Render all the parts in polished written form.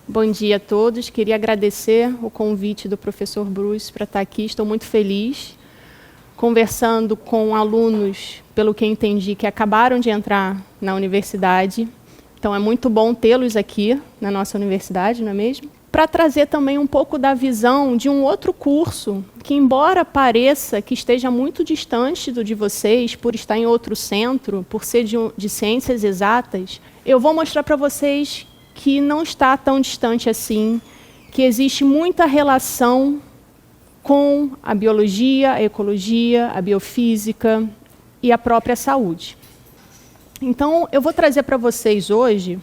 Bom dia a todos. Queria agradecer o convite do professor Bruce para estar aqui. Estou muito feliz, conversando com alunos, pelo que entendi, que acabaram de entrar na universidade. Então, é muito bom tê-los aqui na nossa universidade, não é mesmo? Para trazer também um pouco da visão de um outro curso, que embora pareça que esteja muito distante do de vocês, por estar em outro centro, por ser de ciências exatas, eu vou mostrar para vocês que não está tão distante assim, que existe muita relação com a biologia, a ecologia, a biofísica e a própria saúde. Então, eu vou trazer para vocês hoje,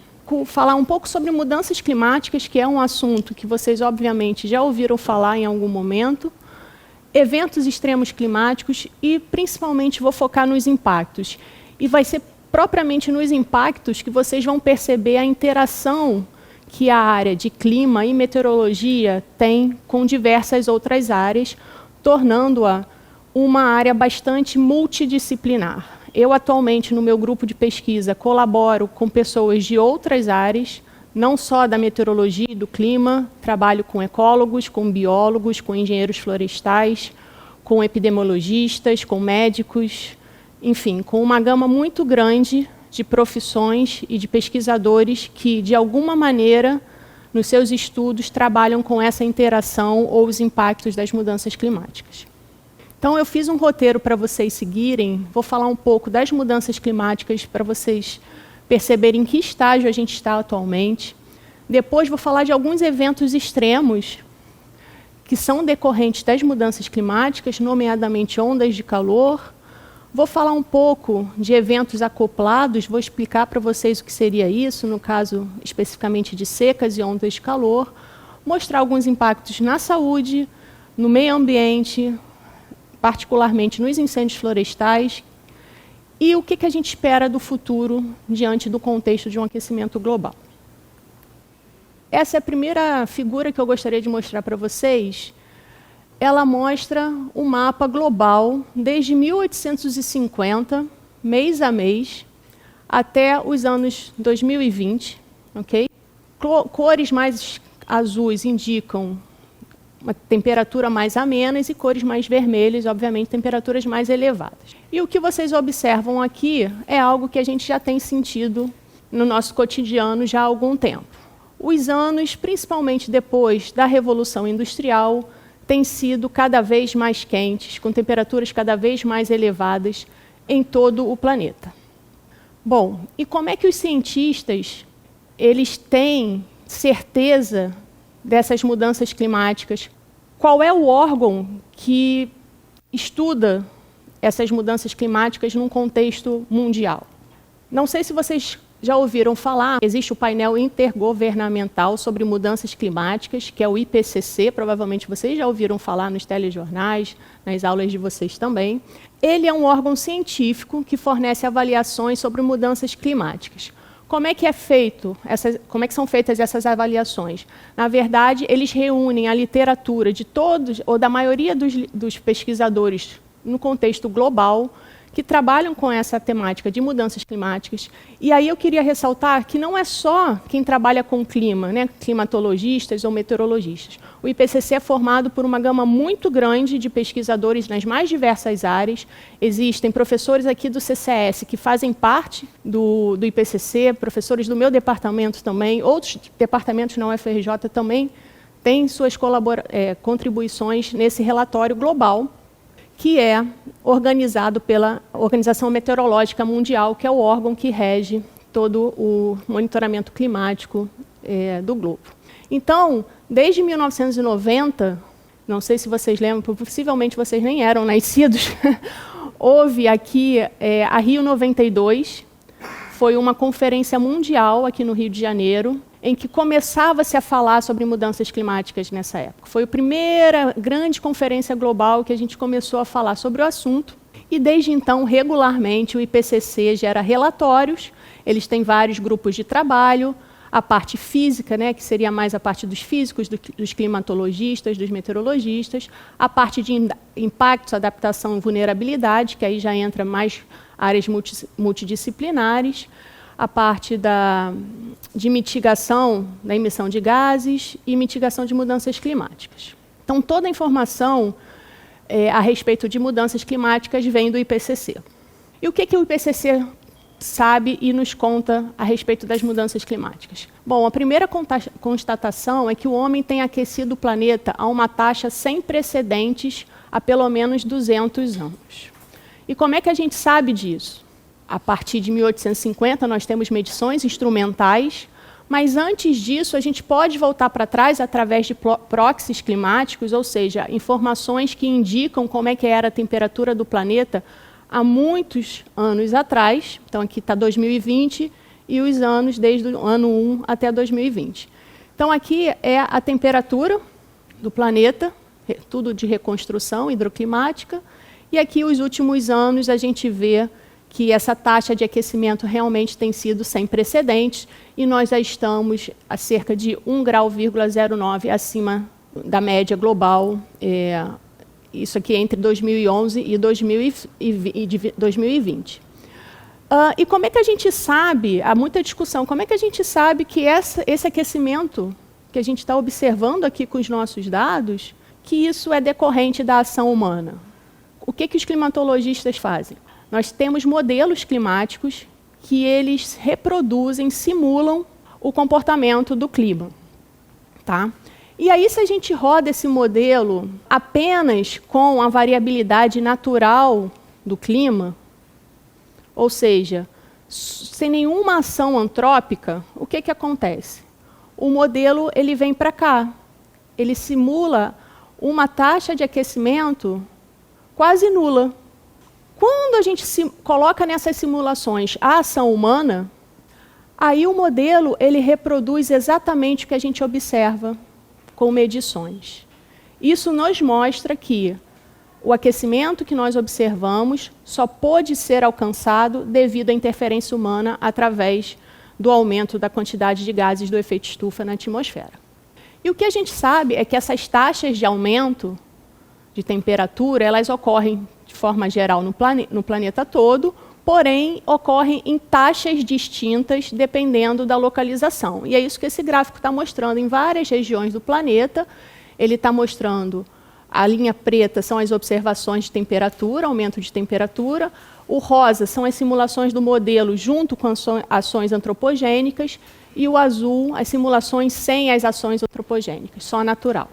falar um pouco sobre mudanças climáticas, que é um assunto que vocês, obviamente, já ouviram falar em algum momento, eventos extremos climáticos e, principalmente, vou focar nos impactos. E vai ser propriamente nos impactos que vocês vão perceber a interação que a área de clima e meteorologia tem com diversas outras áreas, tornando-a uma área bastante multidisciplinar. Eu, atualmente, no meu grupo de pesquisa, colaboro com pessoas de outras áreas, não só da meteorologia e do clima, trabalho com ecólogos, com biólogos, com engenheiros florestais, com epidemiologistas, com médicos, enfim, com uma gama muito grande de profissões e de pesquisadores que, de alguma maneira, nos seus estudos, trabalham com essa interação ou os impactos das mudanças climáticas. Então, eu fiz um roteiro para vocês seguirem, vou falar um pouco das mudanças climáticas para vocês perceberem em que estágio a gente está atualmente. Depois, vou falar de alguns eventos extremos que são decorrentes das mudanças climáticas, nomeadamente ondas de calor. Vou falar um pouco de eventos acoplados, vou explicar para vocês o que seria isso, no caso especificamente de secas e ondas de calor, mostrar alguns impactos na saúde, no meio ambiente, particularmente nos incêndios florestais, e o que a gente espera do futuro diante do contexto de um aquecimento global. Essa é a primeira figura que eu gostaria de mostrar para vocês. Ela mostra o mapa global desde 1850, mês a mês, até os anos 2020. Okay? Cores mais azuis indicam uma temperatura mais amena e cores mais vermelhas, obviamente, temperaturas mais elevadas. E o que vocês observam aqui é algo que a gente já tem sentido no nosso cotidiano já há algum tempo. Os anos, principalmente depois da Revolução Industrial, têm sido cada vez mais quentes, com temperaturas cada vez mais elevadas em todo o planeta. Bom, e como é que os cientistas eles têm certeza dessas mudanças climáticas? Qual é o órgão que estuda essas mudanças climáticas num contexto mundial? Não sei se vocês já ouviram falar, existe o painel intergovernamental sobre mudanças climáticas, que é o IPCC, provavelmente vocês já ouviram falar nos telejornais, nas aulas de vocês também. Ele é um órgão científico que fornece avaliações sobre mudanças climáticas. Como é que como é que são feitas essas avaliações? Na verdade, eles reúnem a literatura de todos, ou da maioria dos pesquisadores no contexto global, que trabalham com essa temática de mudanças climáticas. E aí eu queria ressaltar que não é só quem trabalha com clima, né, climatologistas ou meteorologistas. O IPCC é formado por uma gama muito grande de pesquisadores nas mais diversas áreas. Existem professores aqui do CCS que fazem parte do IPCC, professores do meu departamento também, outros departamentos na UFRJ também têm suas contribuições nesse relatório global, que é organizado pela Organização Meteorológica Mundial, que é o órgão que rege todo o monitoramento climático do globo. Então, desde 1990, não sei se vocês lembram, possivelmente vocês nem eram nascidos, houve aqui a Rio 92, foi uma conferência mundial aqui no Rio de Janeiro, em que começava-se a falar sobre mudanças climáticas nessa época. Foi a primeira grande conferência global que a gente começou a falar sobre o assunto, e desde então, regularmente, o IPCC gera relatórios, eles têm vários grupos de trabalho, a parte física, né, que seria mais a parte dos físicos, dos climatologistas, dos meteorologistas, a parte de impactos, adaptação e vulnerabilidade, que aí já entra mais áreas multidisciplinares, a parte de mitigação da emissão de gases e mitigação de mudanças climáticas. Então, toda a informação a respeito de mudanças climáticas vem do IPCC. E o que o IPCC sabe e nos conta a respeito das mudanças climáticas? Bom, a primeira constatação é que o homem tem aquecido o planeta a uma taxa sem precedentes há pelo menos 200 anos. E como é que a gente sabe disso? A partir de 1850, nós temos medições instrumentais, mas antes disso, a gente pode voltar para trás através de proxies climáticos, ou seja, informações que indicam como é que era a temperatura do planeta há muitos anos atrás. Então, aqui está 2020 e os anos desde o ano 1 até 2020. Então, aqui é a temperatura do planeta, tudo de reconstrução hidroclimática, e aqui, os últimos anos, a gente vê que essa taxa de aquecimento realmente tem sido sem precedentes, e nós já estamos a cerca de 1,09 grau acima da média global, isso aqui entre 2011 e 2020. E como é que a gente sabe, há muita discussão, como é que a gente sabe que esse aquecimento que a gente está observando aqui com os nossos dados, que isso é decorrente da ação humana? O que os climatologistas fazem? Nós temos modelos climáticos que eles reproduzem, simulam o comportamento do clima. Tá? E aí, se a gente roda esse modelo apenas com a variabilidade natural do clima, ou seja, sem nenhuma ação antrópica, o que acontece? O modelo ele vem para cá. Ele simula uma taxa de aquecimento quase nula. Quando a gente coloca nessas simulações a ação humana, aí o modelo ele reproduz exatamente o que a gente observa com medições. Isso nos mostra que o aquecimento que nós observamos só pôde ser alcançado devido à interferência humana através do aumento da quantidade de gases do efeito estufa na atmosfera. E o que a gente sabe é que essas taxas de aumento de temperatura, elas ocorrem de forma geral no planeta todo, porém ocorrem em taxas distintas dependendo da localização. E é isso que esse gráfico está mostrando em várias regiões do planeta. Ele está mostrando, a linha preta são as observações de temperatura, aumento de temperatura, o rosa são as simulações do modelo junto com ações antropogênicas, e o azul, as simulações sem as ações antropogênicas, só natural.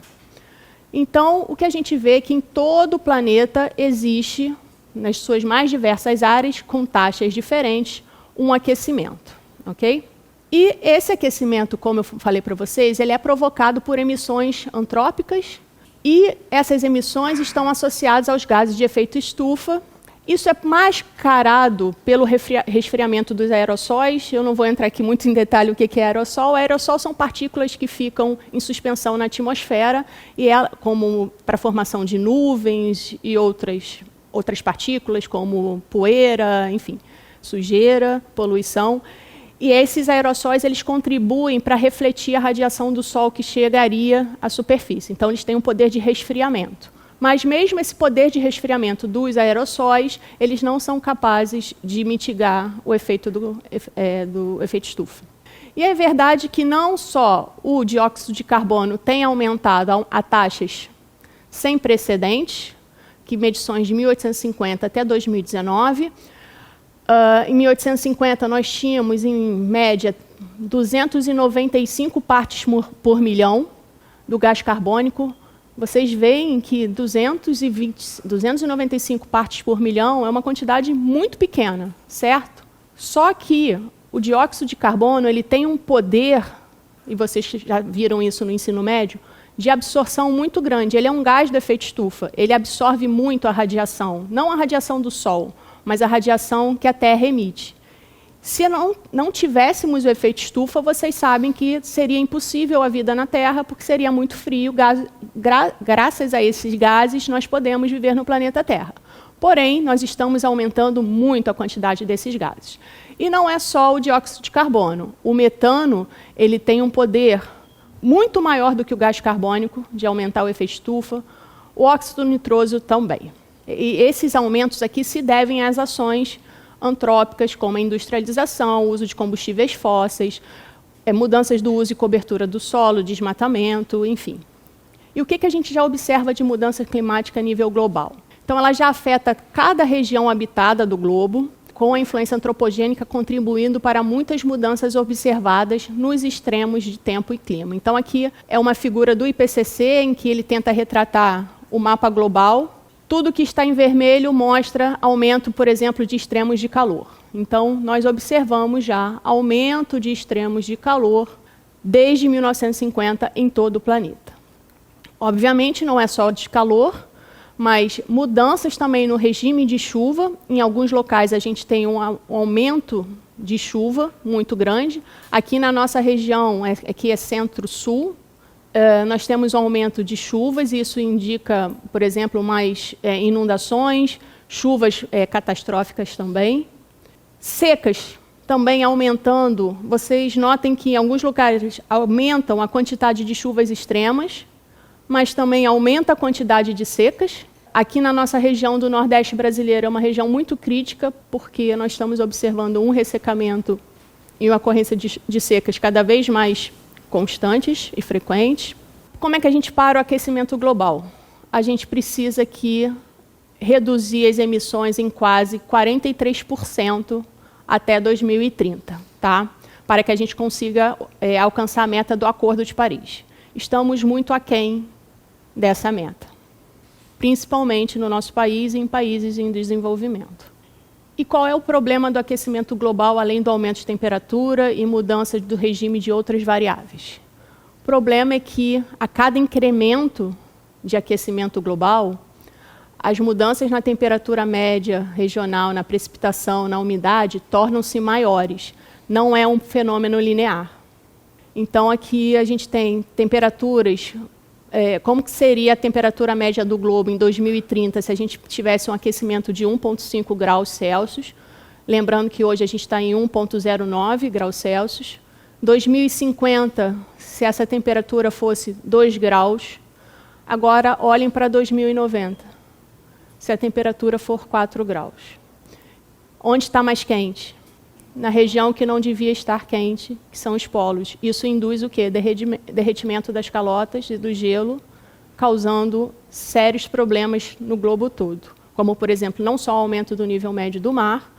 Então, o que a gente vê é que em todo o planeta existe, nas suas mais diversas áreas, com taxas diferentes, um aquecimento. Okay? E esse aquecimento, como eu falei para vocês, ele é provocado por emissões antrópicas, e essas emissões estão associadas aos gases de efeito estufa. Isso é mascarado pelo resfriamento dos aerossóis. Eu não vou entrar aqui muito em detalhe o que é aerossol. Aerossol são partículas que ficam em suspensão na atmosfera, e como para a formação de nuvens e outras partículas, como poeira, enfim, sujeira, poluição. E esses aerossóis eles contribuem para refletir a radiação do Sol que chegaria à superfície. Então, eles têm um poder de resfriamento. Mas mesmo esse poder de resfriamento dos aerossóis, eles não são capazes de mitigar o efeito do efeito estufa. E é verdade que não só o dióxido de carbono tem aumentado a taxas sem precedentes, que medições de 1850 até 2019. Em 1850, nós tínhamos, em média, 295 partes por milhão do gás carbônico. Vocês veem que 295 partes por milhão é uma quantidade muito pequena, certo? Só que o dióxido de carbono ele tem um poder, e vocês já viram isso no ensino médio, de absorção muito grande. Ele é um gás do efeito estufa, ele absorve muito a radiação, não a radiação do Sol, mas a radiação que a Terra emite. Se não tivéssemos o efeito estufa, vocês sabem que seria impossível a vida na Terra, porque seria muito frio. Graças a esses gases, nós podemos viver no planeta Terra. Porém, nós estamos aumentando muito a quantidade desses gases. E não é só o dióxido de carbono. O metano ele tem um poder muito maior do que o gás carbônico de aumentar o efeito estufa. O óxido nitroso também. E esses aumentos aqui se devem às ações antrópicas, como a industrialização, o uso de combustíveis fósseis, mudanças do uso e cobertura do solo, desmatamento, enfim. E o que a gente já observa de mudança climática a nível global? Então, ela já afeta cada região habitada do globo, com a influência antropogênica contribuindo para muitas mudanças observadas nos extremos de tempo e clima. Então, aqui é uma figura do IPCC, em que ele tenta retratar o mapa global. Tudo que está em vermelho mostra aumento, por exemplo, de extremos de calor. Então, nós observamos já aumento de extremos de calor desde 1950 em todo o planeta. Obviamente, não é só de calor, mas mudanças também no regime de chuva. Em alguns locais, a gente tem um aumento de chuva muito grande. Aqui na nossa região, aqui é centro-sul, nós temos um aumento de chuvas, e isso indica, por exemplo, mais inundações, chuvas catastróficas também. Secas também aumentando. Vocês notem que em alguns lugares aumentam a quantidade de chuvas extremas, mas também aumenta a quantidade de secas. Aqui na nossa região do Nordeste brasileiro é uma região muito crítica, porque nós estamos observando um ressecamento e uma ocorrência de secas cada vez mais constantes e frequentes. Como é que a gente para o aquecimento global? A gente precisa reduzir as emissões em quase 43% até 2030, tá? Para que a gente consiga alcançar a meta do Acordo de Paris. Estamos muito aquém dessa meta, principalmente no nosso país e em países em desenvolvimento. E qual é o problema do aquecimento global, além do aumento de temperatura e mudança do regime de outras variáveis? O problema é que, a cada incremento de aquecimento global, as mudanças na temperatura média regional, na precipitação, na umidade, tornam-se maiores. Não é um fenômeno linear. Então, aqui a gente tem temperaturas. Como que seria a temperatura média do globo em 2030 se a gente tivesse um aquecimento de 1,5 graus Celsius? Lembrando que hoje a gente está em 1,09 graus Celsius. 2050, se essa temperatura fosse 2 graus. Agora, olhem para 2090, se a temperatura for 4 graus. Onde está mais quente? Na região que não devia estar quente, que são os polos. Isso induz o quê? Derretimento das calotas e do gelo, causando sérios problemas no globo todo. Como, por exemplo, não só o aumento do nível médio do mar,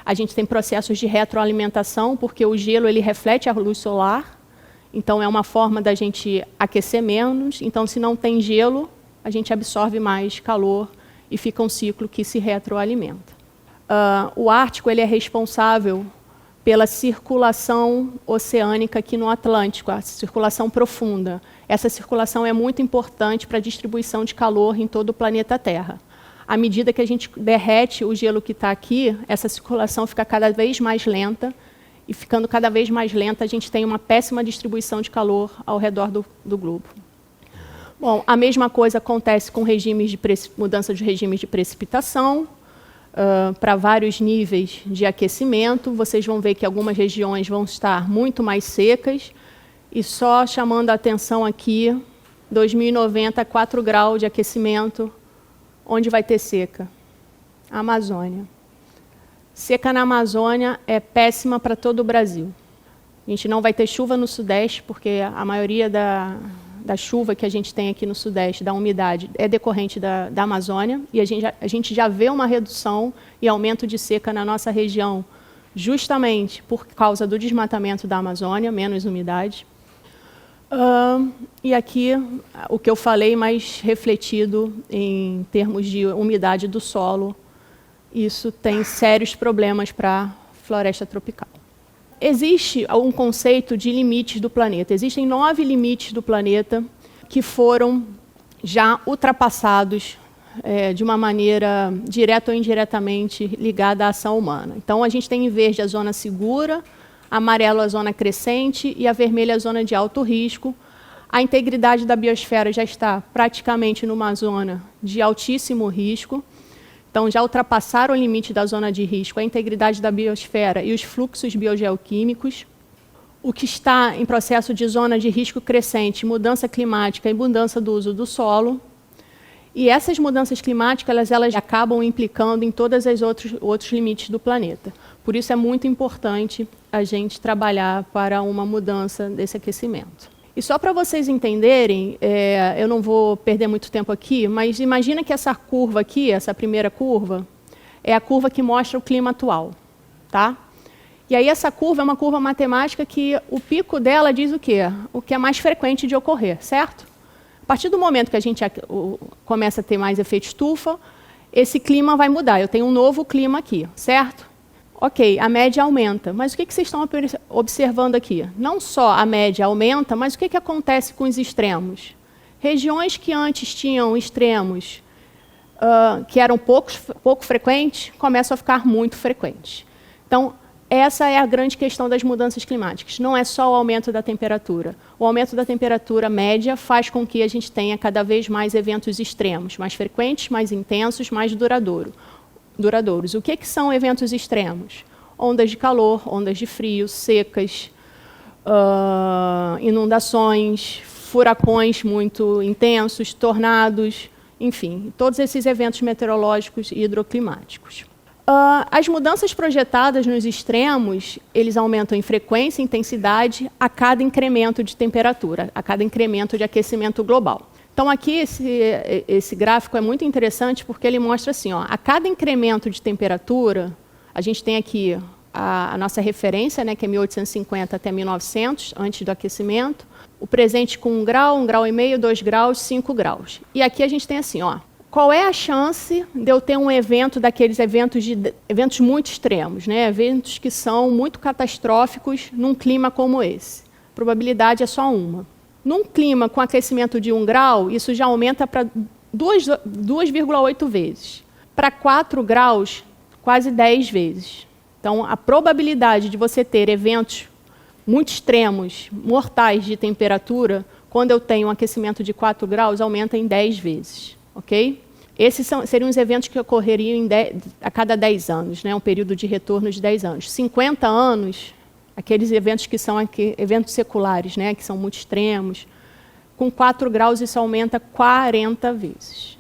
a gente tem processos de retroalimentação, porque o gelo ele reflete a luz solar, então é uma forma da gente aquecer menos. Então, se não tem gelo, a gente absorve mais calor e fica um ciclo que se retroalimenta. O Ártico ele é responsável pela circulação oceânica aqui no Atlântico, a circulação profunda. Essa circulação é muito importante para a distribuição de calor em todo o planeta Terra. À medida que a gente derrete o gelo que está aqui, essa circulação fica cada vez mais lenta, e ficando cada vez mais lenta, a gente tem uma péssima distribuição de calor ao redor do globo. Bom, a mesma coisa acontece com regimes de mudança de regimes de precipitação, para vários níveis de aquecimento. Vocês vão ver que algumas regiões vão estar muito mais secas, e só chamando a atenção aqui, 2090, 4 graus de aquecimento, onde vai ter seca? A Amazônia. Seca na Amazônia é péssima para todo o Brasil. A gente não vai ter chuva no Sudeste, porque a maioria da chuva que a gente tem aqui no Sudeste, da umidade, é decorrente da Amazônia, e a gente já vê uma redução e aumento de seca na nossa região, justamente por causa do desmatamento da Amazônia, menos umidade. E aqui, o que eu falei, mais refletido em termos de umidade do solo, isso tem sérios problemas para a floresta tropical. Existe um conceito de limites do planeta. Existem 9 limites do planeta que foram já ultrapassados de uma maneira direta ou indiretamente ligada à ação humana. Então, a gente tem em verde a zona segura, amarelo a zona crescente e a vermelha a zona de alto risco. A integridade da biosfera já está praticamente numa zona de altíssimo risco. Então, já ultrapassaram o limite da zona de risco, a integridade da biosfera e os fluxos biogeoquímicos. O que está em processo de zona de risco crescente, mudança climática e mudança do uso do solo. E essas mudanças climáticas, elas acabam implicando em todos os outros limites do planeta. Por isso é muito importante a gente trabalhar para uma mudança desse aquecimento. E só para vocês entenderem, eu não vou perder muito tempo aqui, mas imagina que essa curva aqui, essa primeira curva, é a curva que mostra o clima atual, tá? E aí essa curva é uma curva matemática que o pico dela diz o quê? O que é mais frequente de ocorrer, certo? A partir do momento que a gente começa a ter mais efeito estufa, esse clima vai mudar. Eu tenho um novo clima aqui, certo? Ok, a média aumenta. Mas o que vocês estão observando aqui? Não só a média aumenta, mas o que acontece com os extremos? Regiões que antes tinham extremos que eram pouco frequentes, começam a ficar muito frequentes. Então, essa é a grande questão das mudanças climáticas. Não é só o aumento da temperatura. O aumento da temperatura média faz com que a gente tenha cada vez mais eventos extremos, mais frequentes, mais intensos, mais duradouros. O que são eventos extremos? Ondas de calor, ondas de frio, secas, inundações, furacões muito intensos, tornados, enfim, todos esses eventos meteorológicos e hidroclimáticos. As mudanças projetadas nos extremos, eles aumentam em frequência e intensidade a cada incremento de temperatura, a cada incremento de aquecimento global. Então, aqui, esse gráfico é muito interessante porque ele mostra assim, ó, a cada incremento de temperatura, a gente tem aqui a nossa referência, né, que é 1850 até 1900, antes do aquecimento, o presente com 1 grau, 1,5 graus, 2 graus, 5 graus. E aqui a gente tem assim, ó, qual é a chance de eu ter um evento daqueles eventos muito extremos, né? Eventos que são muito catastróficos num clima como esse? A probabilidade é só uma. Num clima com aquecimento de 1 grau, isso já aumenta para 2,8 vezes. Para 4 graus, quase 10 vezes. Então, a probabilidade de você ter eventos muito extremos, mortais de temperatura, quando eu tenho um aquecimento de 4 graus, aumenta em 10 vezes. Ok? Esses seriam os eventos que ocorreriam a cada 10 anos, né? Um período de retorno de 10 anos. 50 anos, aqueles eventos que são eventos seculares, né? Que são muito extremos. Com 4 graus, isso aumenta 40 vezes.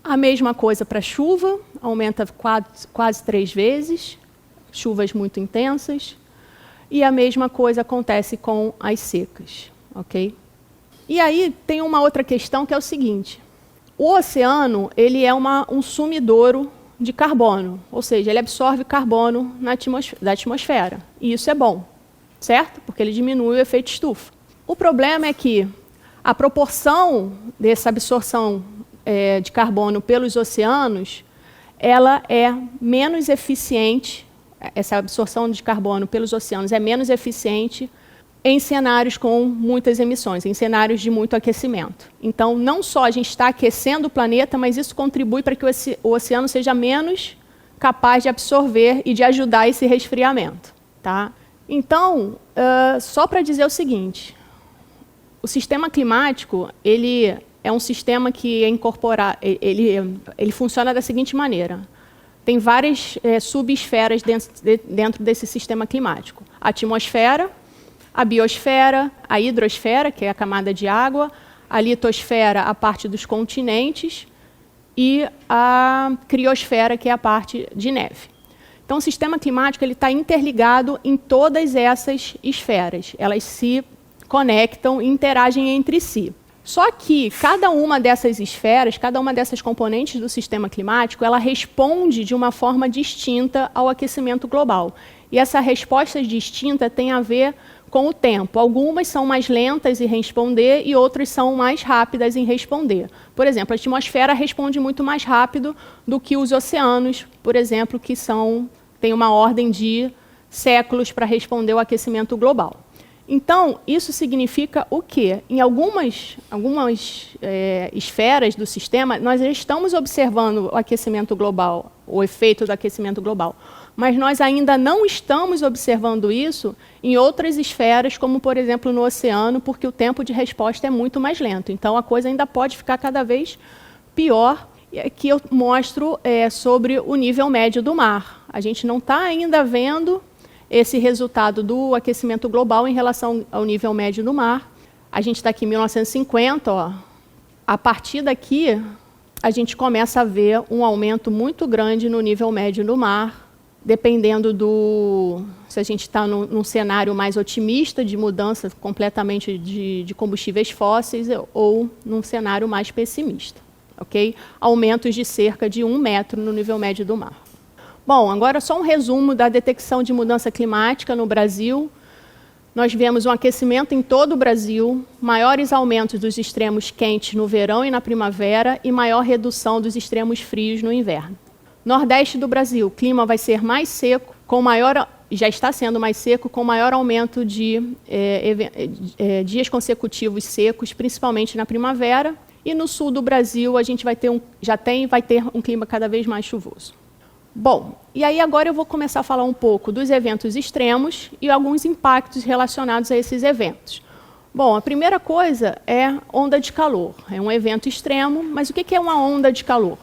A mesma coisa para a chuva, aumenta quase 3 vezes, chuvas muito intensas. E a mesma coisa acontece com as secas. Ok? E aí tem uma outra questão que é o seguinte. O oceano, ele é um sumidouro de carbono, ou seja, ele absorve carbono da atmosfera. E isso é bom, certo? Porque ele diminui o efeito estufa. O problema é que a proporção dessa absorção de carbono pelos oceanos, ela é menos eficiente, essa absorção de carbono pelos oceanos é menos eficiente em cenários com muitas emissões, em cenários de muito aquecimento. Então, não só a gente está aquecendo o planeta, mas isso contribui para que o oceano seja menos capaz de absorver e de ajudar esse resfriamento. Tá? Então, só para dizer o seguinte, o sistema climático ele é um sistema que é incorporado, ele funciona da seguinte maneira. Tem várias subesferas dentro desse sistema climático. A atmosfera, a biosfera, a hidrosfera, que é a camada de água, a litosfera, a parte dos continentes, e a criosfera, que é a parte de neve. Então, o sistema climático está interligado em todas essas esferas. Elas se conectam e interagem entre si. Só que cada uma dessas esferas, cada uma dessas componentes do sistema climático, ela responde de uma forma distinta ao aquecimento global. E essa resposta distinta tem a ver com o tempo. Algumas são mais lentas em responder e outras são mais rápidas em responder. Por exemplo, a atmosfera responde muito mais rápido do que os oceanos, por exemplo, que têm uma ordem de séculos para responder ao aquecimento global. Então, isso significa o quê? Em algumas esferas do sistema, nós já estamos observando o aquecimento global, o efeito do aquecimento global. Mas nós ainda não estamos observando isso em outras esferas, como, por exemplo, no oceano, porque o tempo de resposta é muito mais lento. Então, a coisa ainda pode ficar cada vez pior, que eu mostro sobre o nível médio do mar. A gente não está ainda vendo esse resultado do aquecimento global em relação ao nível médio do mar. A gente está aqui em 1950, ó. A partir daqui, a gente começa a ver um aumento muito grande no nível médio do mar, dependendo se a gente está num cenário mais otimista de mudança completamente de combustíveis fósseis ou num cenário mais pessimista. Okay? Aumentos de cerca de 1 metro no nível médio do mar. Bom, agora só um resumo da detecção de mudança climática no Brasil. Nós vemos um aquecimento em todo o Brasil, maiores aumentos dos extremos quentes no verão e na primavera e maior redução dos extremos frios no inverno. Nordeste do Brasil, o clima vai ser mais seco, já está sendo mais seco, com maior aumento de dias consecutivos secos, principalmente na primavera. E no sul do Brasil, a gente vai ter um clima cada vez mais chuvoso. Bom, e aí agora eu vou começar a falar um pouco dos eventos extremos e alguns impactos relacionados a esses eventos. Bom, a primeira coisa é onda de calor. É um evento extremo, mas o que é uma onda de calor?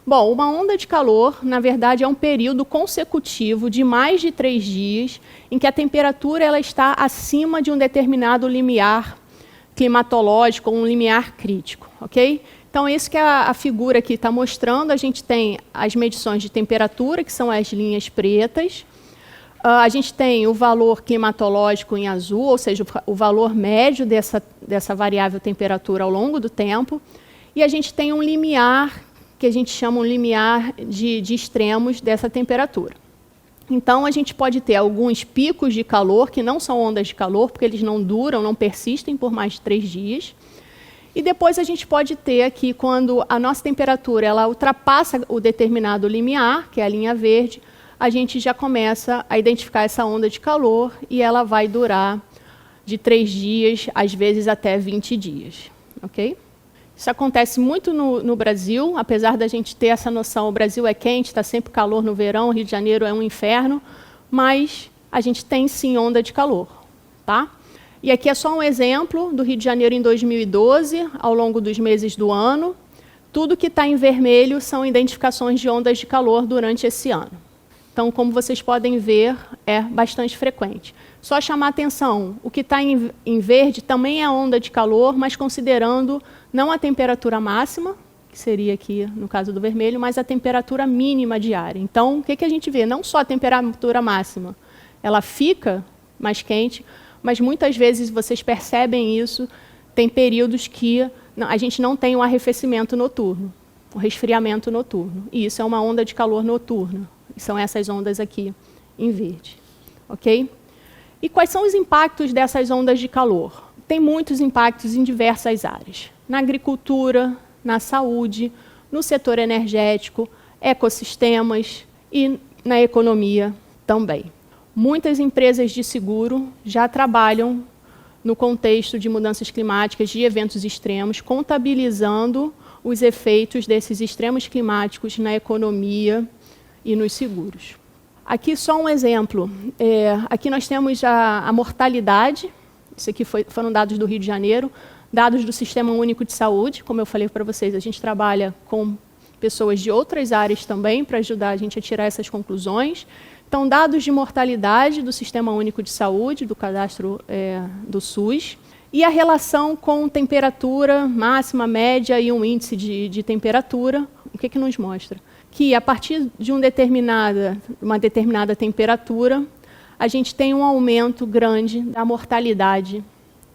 Bom, uma onda de calor, na verdade, é um período consecutivo de mais de 3 dias em que a temperatura ela está acima de um determinado limiar climatológico, um limiar crítico, ok? Então, isso que a figura aqui está mostrando. A gente tem as medições de temperatura, que são as linhas pretas. A gente tem o valor climatológico em azul, ou seja, o valor médio dessa variável temperatura ao longo do tempo. E a gente tem um limiar, que a gente chama um limiar de extremos dessa temperatura. Então, a gente pode ter alguns picos de calor, que não são ondas de calor, porque eles não duram, não persistem por mais de 3 dias. E depois a gente pode ter aqui, quando a nossa temperatura ela ultrapassa o determinado limiar, que é a linha verde, a gente já começa a identificar essa onda de calor e ela vai durar de 3 dias, às vezes até 20 dias. Okay? Isso acontece muito no Brasil, apesar da gente ter essa noção, o Brasil é quente, está sempre calor no verão, o Rio de Janeiro é um inferno, mas a gente tem sim onda de calor. Tá? E aqui é só um exemplo do Rio de Janeiro em 2012, ao longo dos meses do ano. Tudo que está em vermelho são identificações de ondas de calor durante esse ano. Então, como vocês podem ver, é bastante frequente. Só chamar a atenção, o que está em verde também é onda de calor, mas considerando não a temperatura máxima, que seria aqui no caso do vermelho, mas a temperatura mínima diária. Então, o que a gente vê? Não só a temperatura máxima, ela fica mais quente, mas muitas vezes vocês percebem isso, tem períodos que a gente não tem um arrefecimento noturno, um resfriamento noturno. E isso é uma onda de calor noturna. São essas ondas aqui em verde. Ok? E quais são os impactos dessas ondas de calor? Tem muitos impactos em diversas áreas. Na agricultura, na saúde, no setor energético, ecossistemas e na economia também. Muitas empresas de seguro já trabalham no contexto de mudanças climáticas, de eventos extremos, contabilizando os efeitos desses extremos climáticos na economia e nos seguros. Aqui só um exemplo. Aqui nós temos a mortalidade. Isso aqui foram dados do Rio de Janeiro, dados do Sistema Único de Saúde. Como eu falei para vocês, a gente trabalha com pessoas de outras áreas também para ajudar a gente a tirar essas conclusões. Então, dados de mortalidade do Sistema Único de Saúde, do cadastro do SUS, e a relação com temperatura máxima, média e um índice de temperatura. O que nos mostra? Que a partir de uma determinada temperatura, a gente tem um aumento grande da mortalidade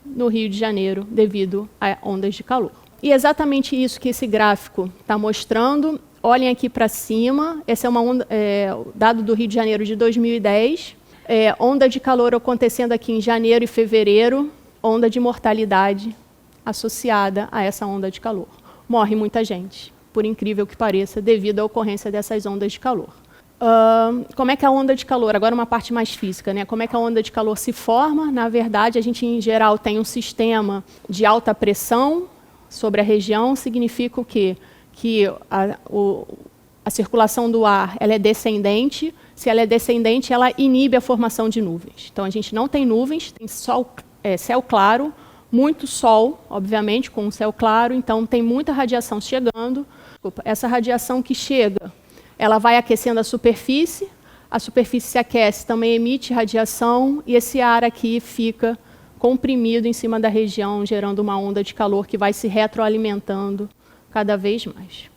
no Rio de Janeiro devido a ondas de calor. E exatamente isso que esse gráfico está mostrando. Olhem aqui para cima, esse é dado do Rio de Janeiro de 2010, onda de calor acontecendo aqui em janeiro e fevereiro, onda de mortalidade associada a essa onda de calor. Morre muita gente, por incrível que pareça, devido à ocorrência dessas ondas de calor. Como é que a onda de calor, agora uma parte mais física, né? Como é que a onda de calor se forma? Na verdade, a gente, em geral, tem um sistema de alta pressão sobre a região, significa o quê? Que a circulação do ar ela é descendente. Se ela é descendente, ela inibe a formação de nuvens. Então, a gente não tem nuvens, tem céu claro, muito sol, obviamente, com o céu claro, então tem muita radiação chegando. Essa radiação que chega, ela vai aquecendo a superfície se aquece, também emite radiação, e esse ar aqui fica comprimido em cima da região, gerando uma onda de calor que vai se retroalimentando cada vez mais.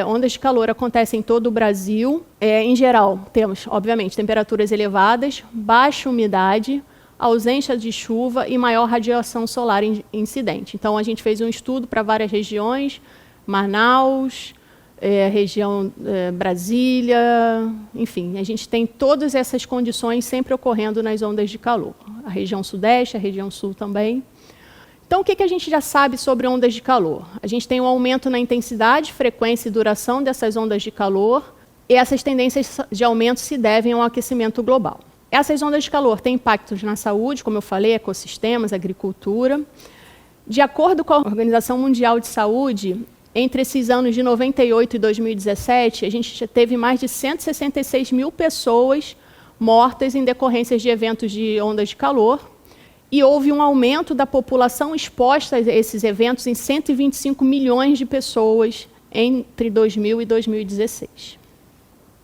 Ondas de calor acontecem em todo o Brasil. Em geral, temos, obviamente, temperaturas elevadas, baixa umidade, ausência de chuva e maior radiação solar incidente. Então, a gente fez um estudo para várias regiões, Manaus, região Brasília, enfim, a gente tem todas essas condições sempre ocorrendo nas ondas de calor. A região sudeste, a região sul também. Então, o que a gente já sabe sobre ondas de calor? A gente tem um aumento na intensidade, frequência e duração dessas ondas de calor, e essas tendências de aumento se devem ao aquecimento global. Essas ondas de calor têm impactos na saúde, como eu falei, ecossistemas, agricultura. De acordo com a Organização Mundial de Saúde, entre esses anos de 98 e 2017, a gente já teve mais de 166 mil pessoas mortas em decorrências de eventos de ondas de calor, e houve um aumento da população exposta a esses eventos em 125 milhões de pessoas entre 2000 e 2016.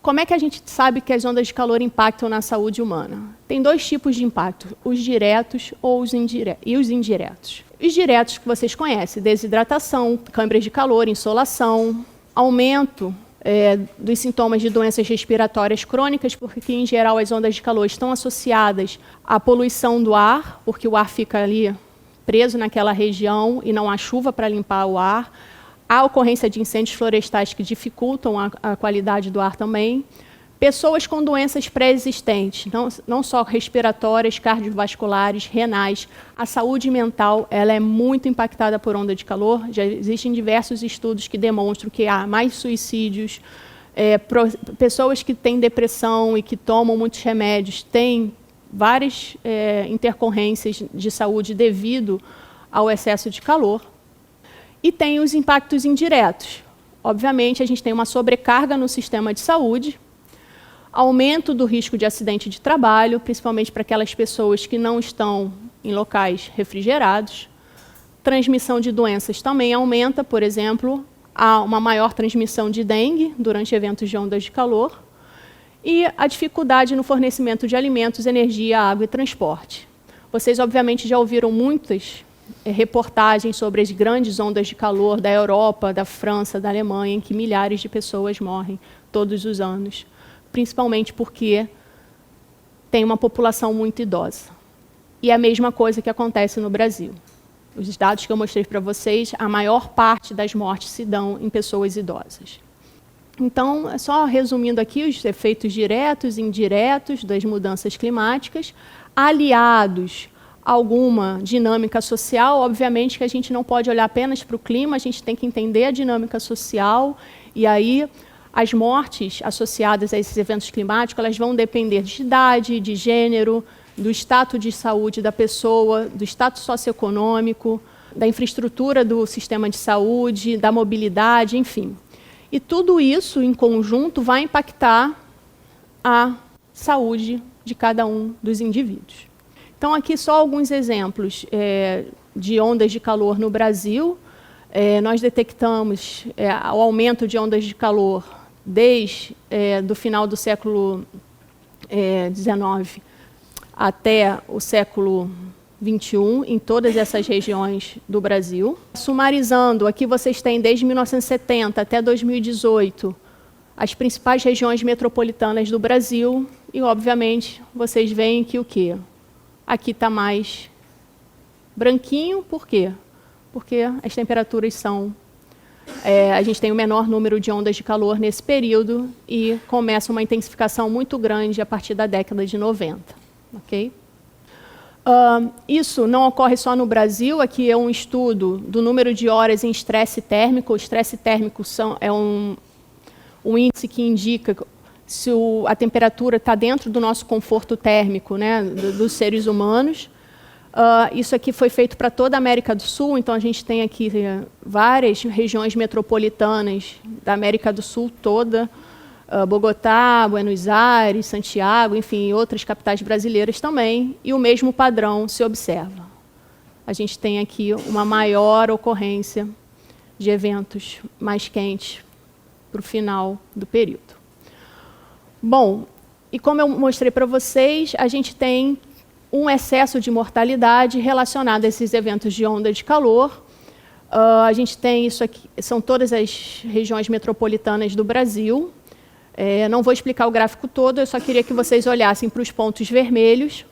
Como é que a gente sabe que as ondas de calor impactam na saúde humana? Tem dois tipos de impacto, os diretos ou os indiretos. Os diretos que vocês conhecem, desidratação, câimbras de calor, insolação, aumento dos sintomas de doenças respiratórias crônicas, porque, em geral, as ondas de calor estão associadas à poluição do ar, porque o ar fica ali preso naquela região e não há chuva para limpar o ar. Há ocorrência de incêndios florestais que dificultam a qualidade do ar também. Pessoas com doenças pré-existentes, não só respiratórias, cardiovasculares, renais. A saúde mental ela é muito impactada por onda de calor. Já existem diversos estudos que demonstram que há mais suicídios. Pessoas que têm depressão e que tomam muitos remédios têm várias intercorrências de saúde devido ao excesso de calor. E tem os impactos indiretos. Obviamente, a gente tem uma sobrecarga no sistema de saúde, aumento do risco de acidente de trabalho, principalmente para aquelas pessoas que não estão em locais refrigerados. Transmissão de doenças também aumenta, por exemplo, há uma maior transmissão de dengue durante eventos de ondas de calor e a dificuldade no fornecimento de alimentos, energia, água e transporte. Vocês, obviamente, já ouviram muitas reportagens sobre as grandes ondas de calor da Europa, da França, da Alemanha, em que milhares de pessoas morrem todos os anos, principalmente porque tem uma população muito idosa. E é a mesma coisa que acontece no Brasil. Os dados que eu mostrei para vocês, a maior parte das mortes se dão em pessoas idosas. Então, só resumindo aqui os efeitos diretos e indiretos das mudanças climáticas, aliados a alguma dinâmica social. Obviamente que a gente não pode olhar apenas para o clima, a gente tem que entender a dinâmica social, e aí as mortes associadas a esses eventos climáticos elas vão depender de idade, de gênero, do status de saúde da pessoa, do status socioeconômico, da infraestrutura do sistema de saúde, da mobilidade, enfim. E tudo isso, em conjunto, vai impactar a saúde de cada um dos indivíduos. Então, aqui só alguns exemplos de ondas de calor no Brasil. Nós detectamos o aumento de ondas de calor desde do final do século XIX até o século XXI, em todas essas regiões do Brasil. Sumarizando, aqui vocês têm desde 1970 até 2018 as principais regiões metropolitanas do Brasil e, obviamente, vocês veem que o quê? Aqui está mais branquinho, por quê? Porque as temperaturas são... a gente tem o menor número de ondas de calor nesse período e começa uma intensificação muito grande a partir da década de 90. Okay? Isso não ocorre só no Brasil, aqui é um estudo do número de horas em estresse térmico. O estresse térmico é um índice que indica se a temperatura está dentro do nosso conforto térmico, né, dos seres humanos. Isso aqui foi feito para toda a América do Sul, então a gente tem aqui várias regiões metropolitanas da América do Sul toda, Bogotá, Buenos Aires, Santiago, enfim, outras capitais brasileiras também, e o mesmo padrão se observa. A gente tem aqui uma maior ocorrência de eventos mais quentes para o final do período. Bom, e como eu mostrei para vocês, a gente tem um excesso de mortalidade relacionado a esses eventos de onda de calor. A gente tem isso aqui, são todas as regiões metropolitanas do Brasil. Não vou explicar o gráfico todo, eu só queria que vocês olhassem para os pontos vermelhos.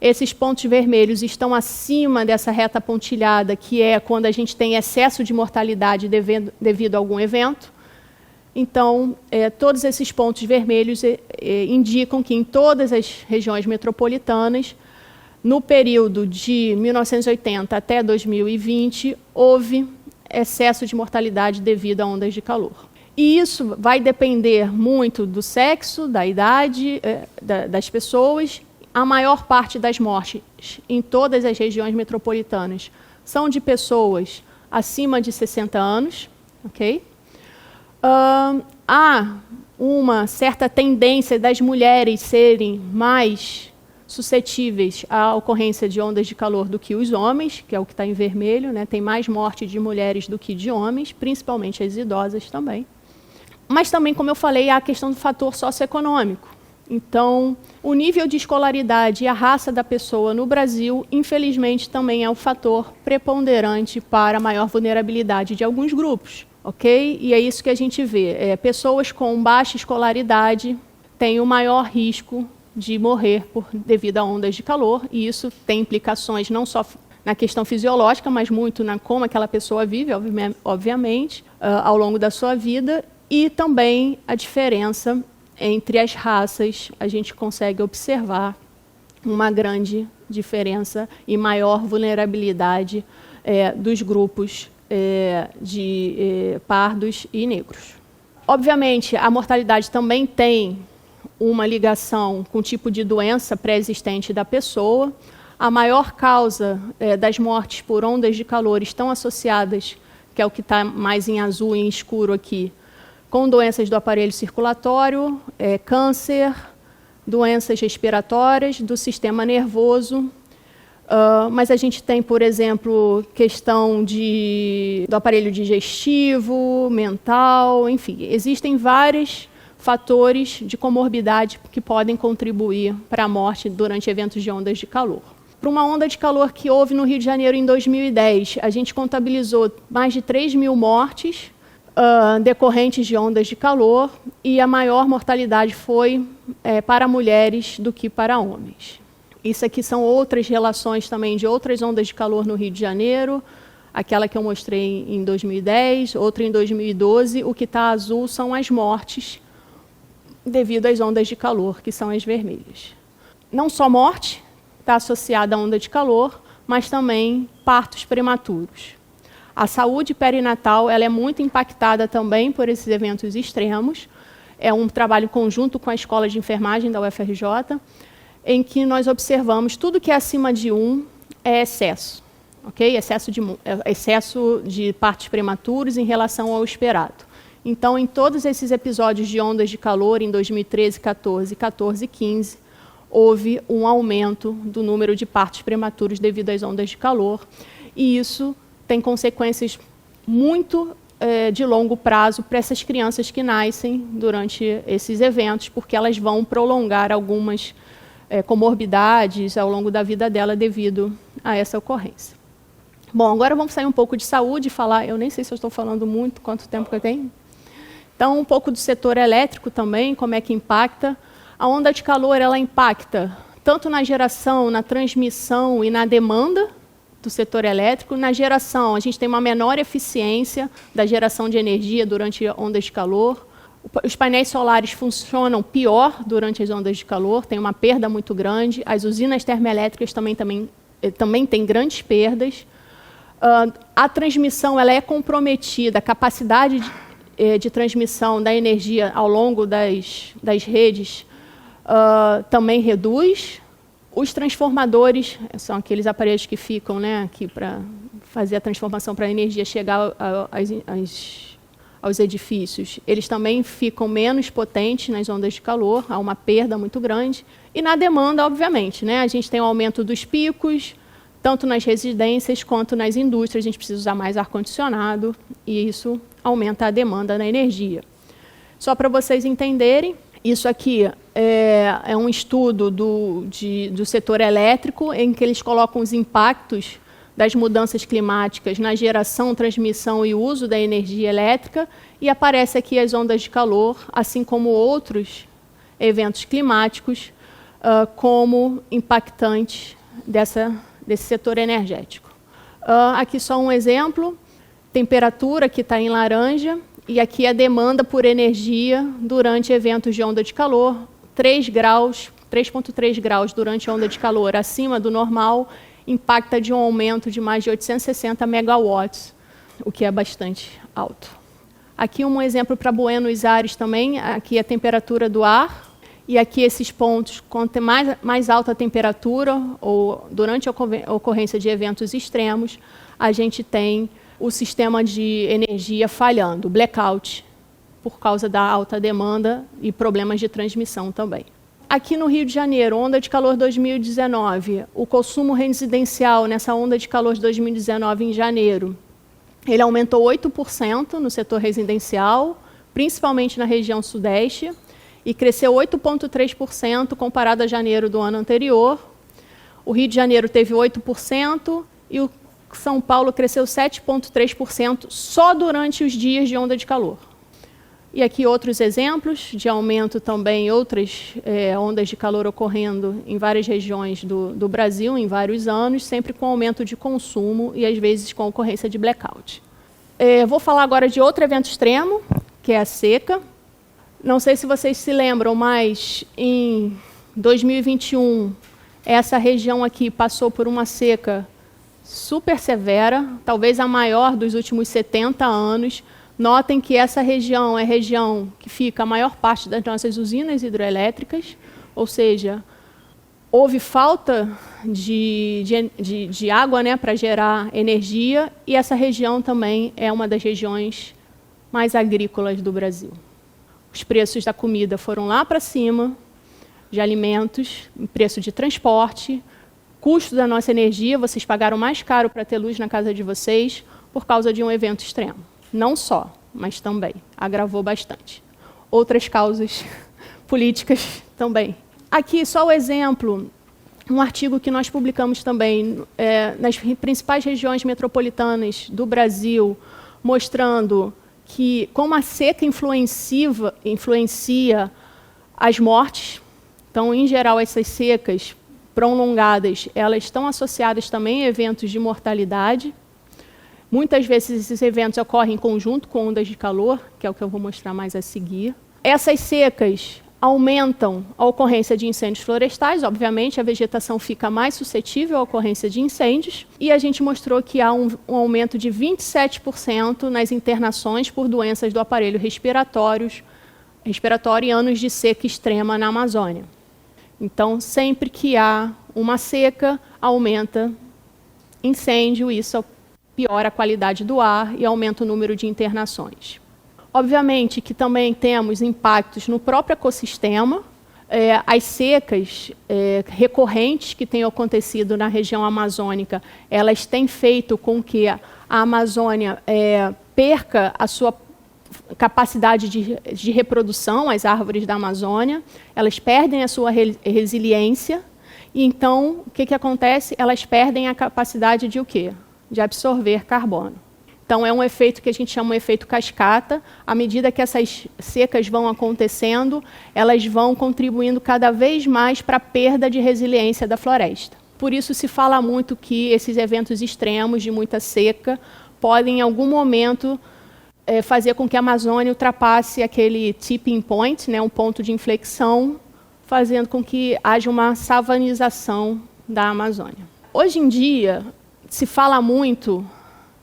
Esses pontos vermelhos estão acima dessa reta pontilhada, que é quando a gente tem excesso de mortalidade devido a algum evento. Então, todos esses pontos vermelhos indicam que em todas as regiões metropolitanas, no período de 1980 até 2020, houve excesso de mortalidade devido a ondas de calor. E isso vai depender muito do sexo, da idade das pessoas. A maior parte das mortes em todas as regiões metropolitanas são de pessoas acima de 60 anos. Okay? Há uma certa tendência das mulheres serem mais suscetíveis à ocorrência de ondas de calor do que os homens, que é o que está em vermelho, né? Tem mais morte de mulheres do que de homens, principalmente as idosas também. Mas também, como eu falei, há a questão do fator socioeconômico. Então, o nível de escolaridade e a raça da pessoa no Brasil, infelizmente, também é um fator preponderante para a maior vulnerabilidade de alguns grupos. Okay? E é isso que a gente vê. Pessoas com baixa escolaridade têm o maior risco de morrer devido a ondas de calor, e isso tem implicações não só na questão fisiológica, mas muito na como aquela pessoa vive, obviamente, ao longo da sua vida, e também a diferença entre as raças. A gente consegue observar uma grande diferença e maior vulnerabilidade dos grupos de pardos e negros. Obviamente, a mortalidade também tem uma ligação com o tipo de doença pré-existente da pessoa. A maior causa das mortes por ondas de calor estão associadas, que é o que está mais em azul e em escuro aqui, com doenças do aparelho circulatório, câncer, doenças respiratórias, do sistema nervoso. Mas a gente tem, por exemplo, questão do aparelho digestivo, mental, enfim. Existem vários fatores de comorbidade que podem contribuir para a morte durante eventos de ondas de calor. Para uma onda de calor que houve no Rio de Janeiro em 2010, a gente contabilizou mais de 3.000 mortes decorrentes de ondas de calor, e a maior mortalidade foi para mulheres do que para homens. Isso aqui são outras relações também de outras ondas de calor no Rio de Janeiro, aquela que eu mostrei em 2010, outra em 2012. O que está azul são as mortes devido às ondas de calor, que são as vermelhas. Não só morte está associada à onda de calor, mas também partos prematuros. A saúde perinatal ela é muito impactada também por esses eventos extremos. É um trabalho conjunto com a Escola de Enfermagem da UFRJ, em que nós observamos tudo que é acima de 1 é excesso. Okay? Excesso de partos prematuros em relação ao esperado. Então, em todos esses episódios de ondas de calor, em 2013, 14, 14 e 15, houve um aumento do número de partos prematuros devido às ondas de calor, e isso tem consequências muito de longo prazo para essas crianças que nascem durante esses eventos, porque elas vão prolongar algumas comorbidades ao longo da vida dela devido a essa ocorrência. Bom, agora vamos sair um pouco de saúde e falar, eu nem sei se eu estou falando muito, quanto tempo que eu tenho. Então, um pouco do setor elétrico também, como é que impacta. A onda de calor, ela impacta tanto na geração, na transmissão e na demanda do setor elétrico. Na geração, a gente tem uma menor eficiência da geração de energia durante ondas de calor. Os painéis solares funcionam pior durante as ondas de calor, tem uma perda muito grande. As usinas termoelétricas também têm grandes perdas. A transmissão ela é comprometida, a capacidade de transmissão da energia ao longo das redes também reduz. Os transformadores, são aqueles aparelhos que ficam aqui para fazer a transformação para a energia chegar aos edifícios, eles também ficam menos potentes nas ondas de calor, há uma perda muito grande. E na demanda, obviamente, a gente tem um aumento dos picos, tanto nas residências quanto nas indústrias, a gente precisa usar mais ar-condicionado, e isso aumenta a demanda na energia. Só para vocês entenderem, isso aqui é um estudo do setor elétrico, em que eles colocam os impactos das mudanças climáticas na geração, transmissão e uso da energia elétrica, e aparece aqui as ondas de calor, assim como outros eventos climáticos, como impactantes desse setor energético. Aqui só um exemplo, temperatura que está em laranja, e aqui a demanda por energia durante eventos de onda de calor, 3,3 graus durante a onda de calor acima do normal, impacta de um aumento de mais de 860 megawatts, o que é bastante alto. Aqui um exemplo para Buenos Aires também, aqui a temperatura do ar, e aqui esses pontos, quanto mais alta a temperatura, ou durante a ocorrência de eventos extremos, a gente tem o sistema de energia falhando, blackout, por causa da alta demanda e problemas de transmissão também. Aqui no Rio de Janeiro, onda de calor 2019, o consumo residencial nessa onda de calor de 2019 em janeiro, ele aumentou 8% no setor residencial, principalmente na região sudeste, e cresceu 8,3% comparado a janeiro do ano anterior. O Rio de Janeiro teve 8% e o São Paulo cresceu 7,3% só durante os dias de onda de calor. E aqui outros exemplos de aumento também, outras ondas de calor ocorrendo em várias regiões do Brasil, em vários anos, sempre com aumento de consumo e, às vezes, com ocorrência de blackout. Vou falar agora de outro evento extremo, que é a seca. Não sei se vocês se lembram, mas em 2021, essa região aqui passou por uma seca super severa, talvez a maior dos últimos 70 anos. Notem que essa região é a região que fica a maior parte das nossas usinas hidroelétricas, ou seja, houve falta de água, né, para gerar energia, e essa região também é uma das regiões mais agrícolas do Brasil. Os preços da comida foram lá para cima, de alimentos, preço de transporte, custo da nossa energia, vocês pagaram mais caro para ter luz na casa de vocês por causa de um evento extremo. Não só, mas também agravou bastante. Outras causas políticas também. Aqui só o exemplo, um artigo que nós publicamos também nas principais regiões metropolitanas do Brasil, mostrando que como a seca influencia as mortes. Então, em geral, essas secas prolongadas, elas estão associadas também a eventos de mortalidade. Muitas vezes esses eventos ocorrem em conjunto com ondas de calor, que é o que eu vou mostrar mais a seguir. Essas secas aumentam a ocorrência de incêndios florestais, obviamente a vegetação fica mais suscetível à ocorrência de incêndios, e a gente mostrou que há um aumento de 27% nas internações por doenças do aparelho respiratório em anos de seca extrema na Amazônia. Então, sempre que há uma seca, aumenta incêndio, isso piora a qualidade do ar e aumenta o número de internações. Obviamente que também temos impactos no próprio ecossistema. As secas recorrentes que têm acontecido na região amazônica, elas têm feito com que a Amazônia perca a sua capacidade de reprodução, as árvores da Amazônia, elas perdem a sua resiliência, e então, o que acontece? Elas perdem a capacidade de o quê? De absorver carbono. Então, é um efeito que a gente chama de efeito cascata. À medida que essas secas vão acontecendo, elas vão contribuindo cada vez mais para a perda de resiliência da floresta. Por isso, se fala muito que esses eventos extremos de muita seca podem, em algum momento, fazer com que a Amazônia ultrapasse aquele tipping point, né, um ponto de inflexão, fazendo com que haja uma savanização da Amazônia. Hoje em dia, se fala muito,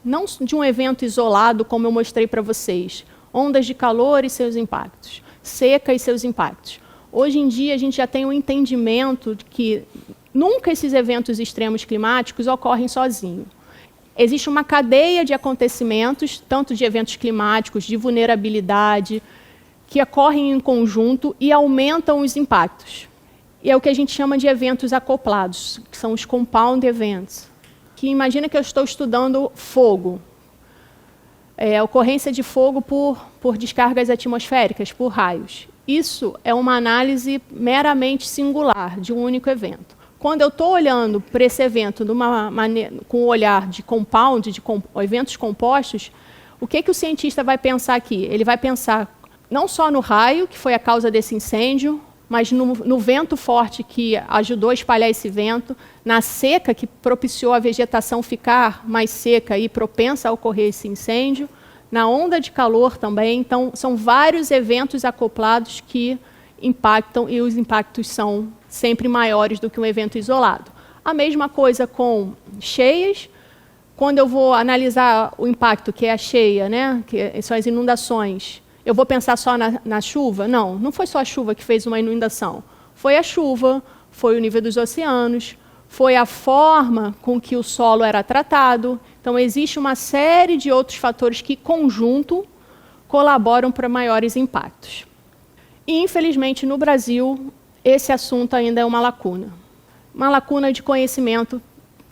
não de um evento isolado, como eu mostrei para vocês, ondas de calor e seus impactos, seca e seus impactos. Hoje em dia, a gente já tem um entendimento de que nunca esses eventos extremos climáticos ocorrem sozinhos. Existe uma cadeia de acontecimentos, tanto de eventos climáticos, de vulnerabilidade, que ocorrem em conjunto e aumentam os impactos. E é o que a gente chama de eventos acoplados, que são os compound events. Que imagina que eu estou estudando fogo, ocorrência de fogo por descargas atmosféricas, por raios. Isso é uma análise meramente singular de um único evento. quando eu estou olhando para esse evento com o olhar de compound, eventos compostos, o que o cientista vai pensar aqui? Ele vai pensar não só no raio, que foi a causa desse incêndio, mas no vento forte que ajudou a espalhar esse vento, na seca que propiciou a vegetação ficar mais seca e propensa a ocorrer esse incêndio, na onda de calor também. Então, são vários eventos acoplados que impactam, e os impactos são sempre maiores do que um evento isolado. A mesma coisa com cheias. Quando eu vou analisar o impacto, que é a cheia, né, que são as inundações, eu vou pensar só na chuva? Não, não foi só a chuva que fez uma inundação. Foi a chuva, foi o nível dos oceanos, foi a forma com que o solo era tratado. Então, existe uma série de outros fatores que, conjunto, colaboram para maiores impactos. E, infelizmente, no Brasil, esse assunto ainda é uma lacuna de conhecimento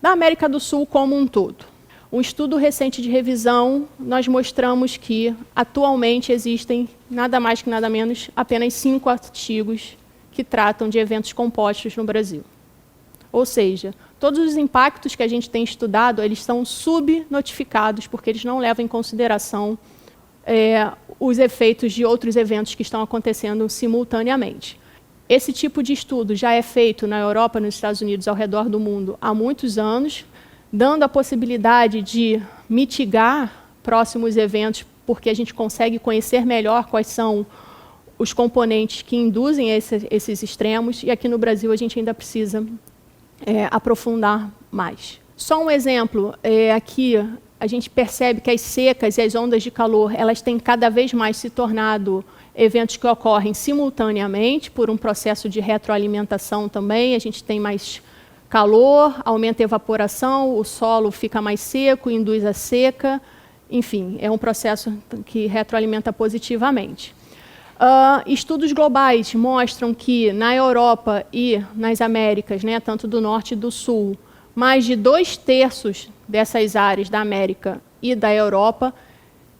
da América do Sul como um todo. Um estudo recente de revisão, nós mostramos que, atualmente, existem, nada mais que nada menos, apenas 5 artigos que tratam de eventos compostos no Brasil. Ou seja, todos os impactos que a gente tem estudado, eles são subnotificados, porque eles não levam em consideração os efeitos de outros eventos que estão acontecendo simultaneamente. Esse tipo de estudo já é feito na Europa, nos Estados Unidos, ao redor do mundo, há muitos anos, dando a possibilidade de mitigar próximos eventos, porque a gente consegue conhecer melhor quais são os componentes que induzem esses extremos, e aqui no Brasil a gente ainda precisa aprofundar mais. Só um exemplo, aqui a gente percebe que as secas e as ondas de calor, elas têm cada vez mais se tornado eventos que ocorrem simultaneamente, por um processo de retroalimentação também. A gente tem mais calor, aumenta a evaporação, o solo fica mais seco, induz a seca. Enfim, é um processo que retroalimenta positivamente. Estudos globais mostram que na Europa e nas Américas, né, tanto do Norte e do Sul, mais de 2/3 dessas áreas da América e da Europa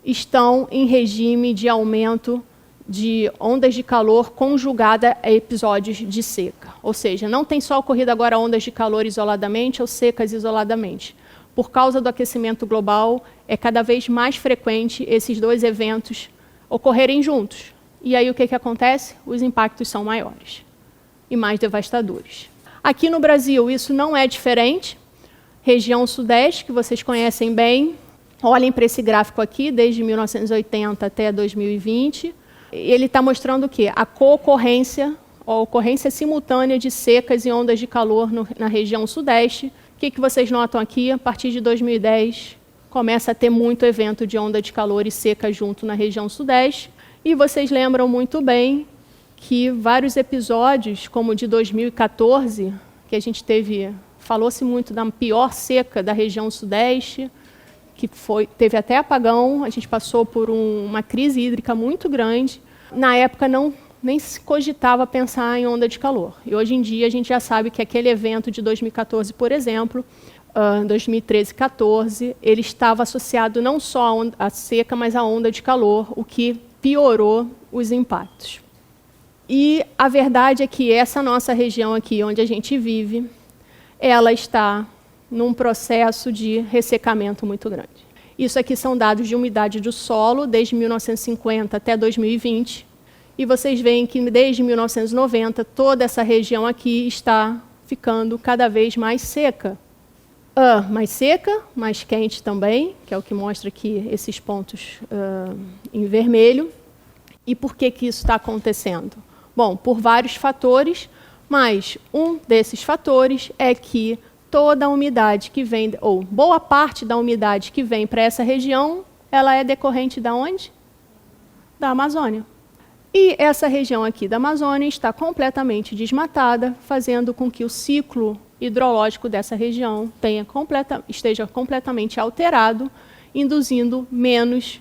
estão em regime de aumento de ondas de calor conjugada a episódios de seca. Ou seja, não tem só ocorrido agora ondas de calor isoladamente ou secas isoladamente. Por causa do aquecimento global, é cada vez mais frequente esses dois eventos ocorrerem juntos. E aí o que acontece? Os impactos são maiores e mais devastadores. Aqui no Brasil, isso não é diferente. Região Sudeste, que vocês conhecem bem. Olhem para esse gráfico aqui, desde 1980 até 2020. Ele está mostrando o quê? A co-ocorrência, a ocorrência simultânea de secas e ondas de calor na região Sudeste. O que vocês notam aqui? A partir de 2010, começa a ter muito evento de onda de calor e seca junto na região Sudeste. E vocês lembram muito bem que vários episódios, como o de 2014, que a gente falou-se muito da pior seca da região Sudeste, que teve até apagão, a gente passou por uma crise hídrica muito grande. Na época, nem se cogitava pensar em onda de calor. E hoje em dia, a gente já sabe que aquele evento de 2014, por exemplo, 2013 e 2014, ele estava associado não só à seca, mas à onda de calor, o que piorou os impactos. E a verdade é que essa nossa região aqui, onde a gente vive, ela está num processo de ressecamento muito grande. Isso aqui são dados de umidade do solo, desde 1950 até 2020, e vocês veem que desde 1990, toda essa região aqui está ficando cada vez mais seca. Mais seca, mais quente também, que é o que mostra aqui esses pontos em vermelho. E por que isso está acontecendo? Bom, por vários fatores, mas um desses fatores é que toda a umidade que vem, ou boa parte da umidade que vem para essa região, ela é decorrente de onde? Da Amazônia. E essa região aqui da Amazônia está completamente desmatada, fazendo com que o ciclo hidrológico dessa região esteja completamente alterado, induzindo menos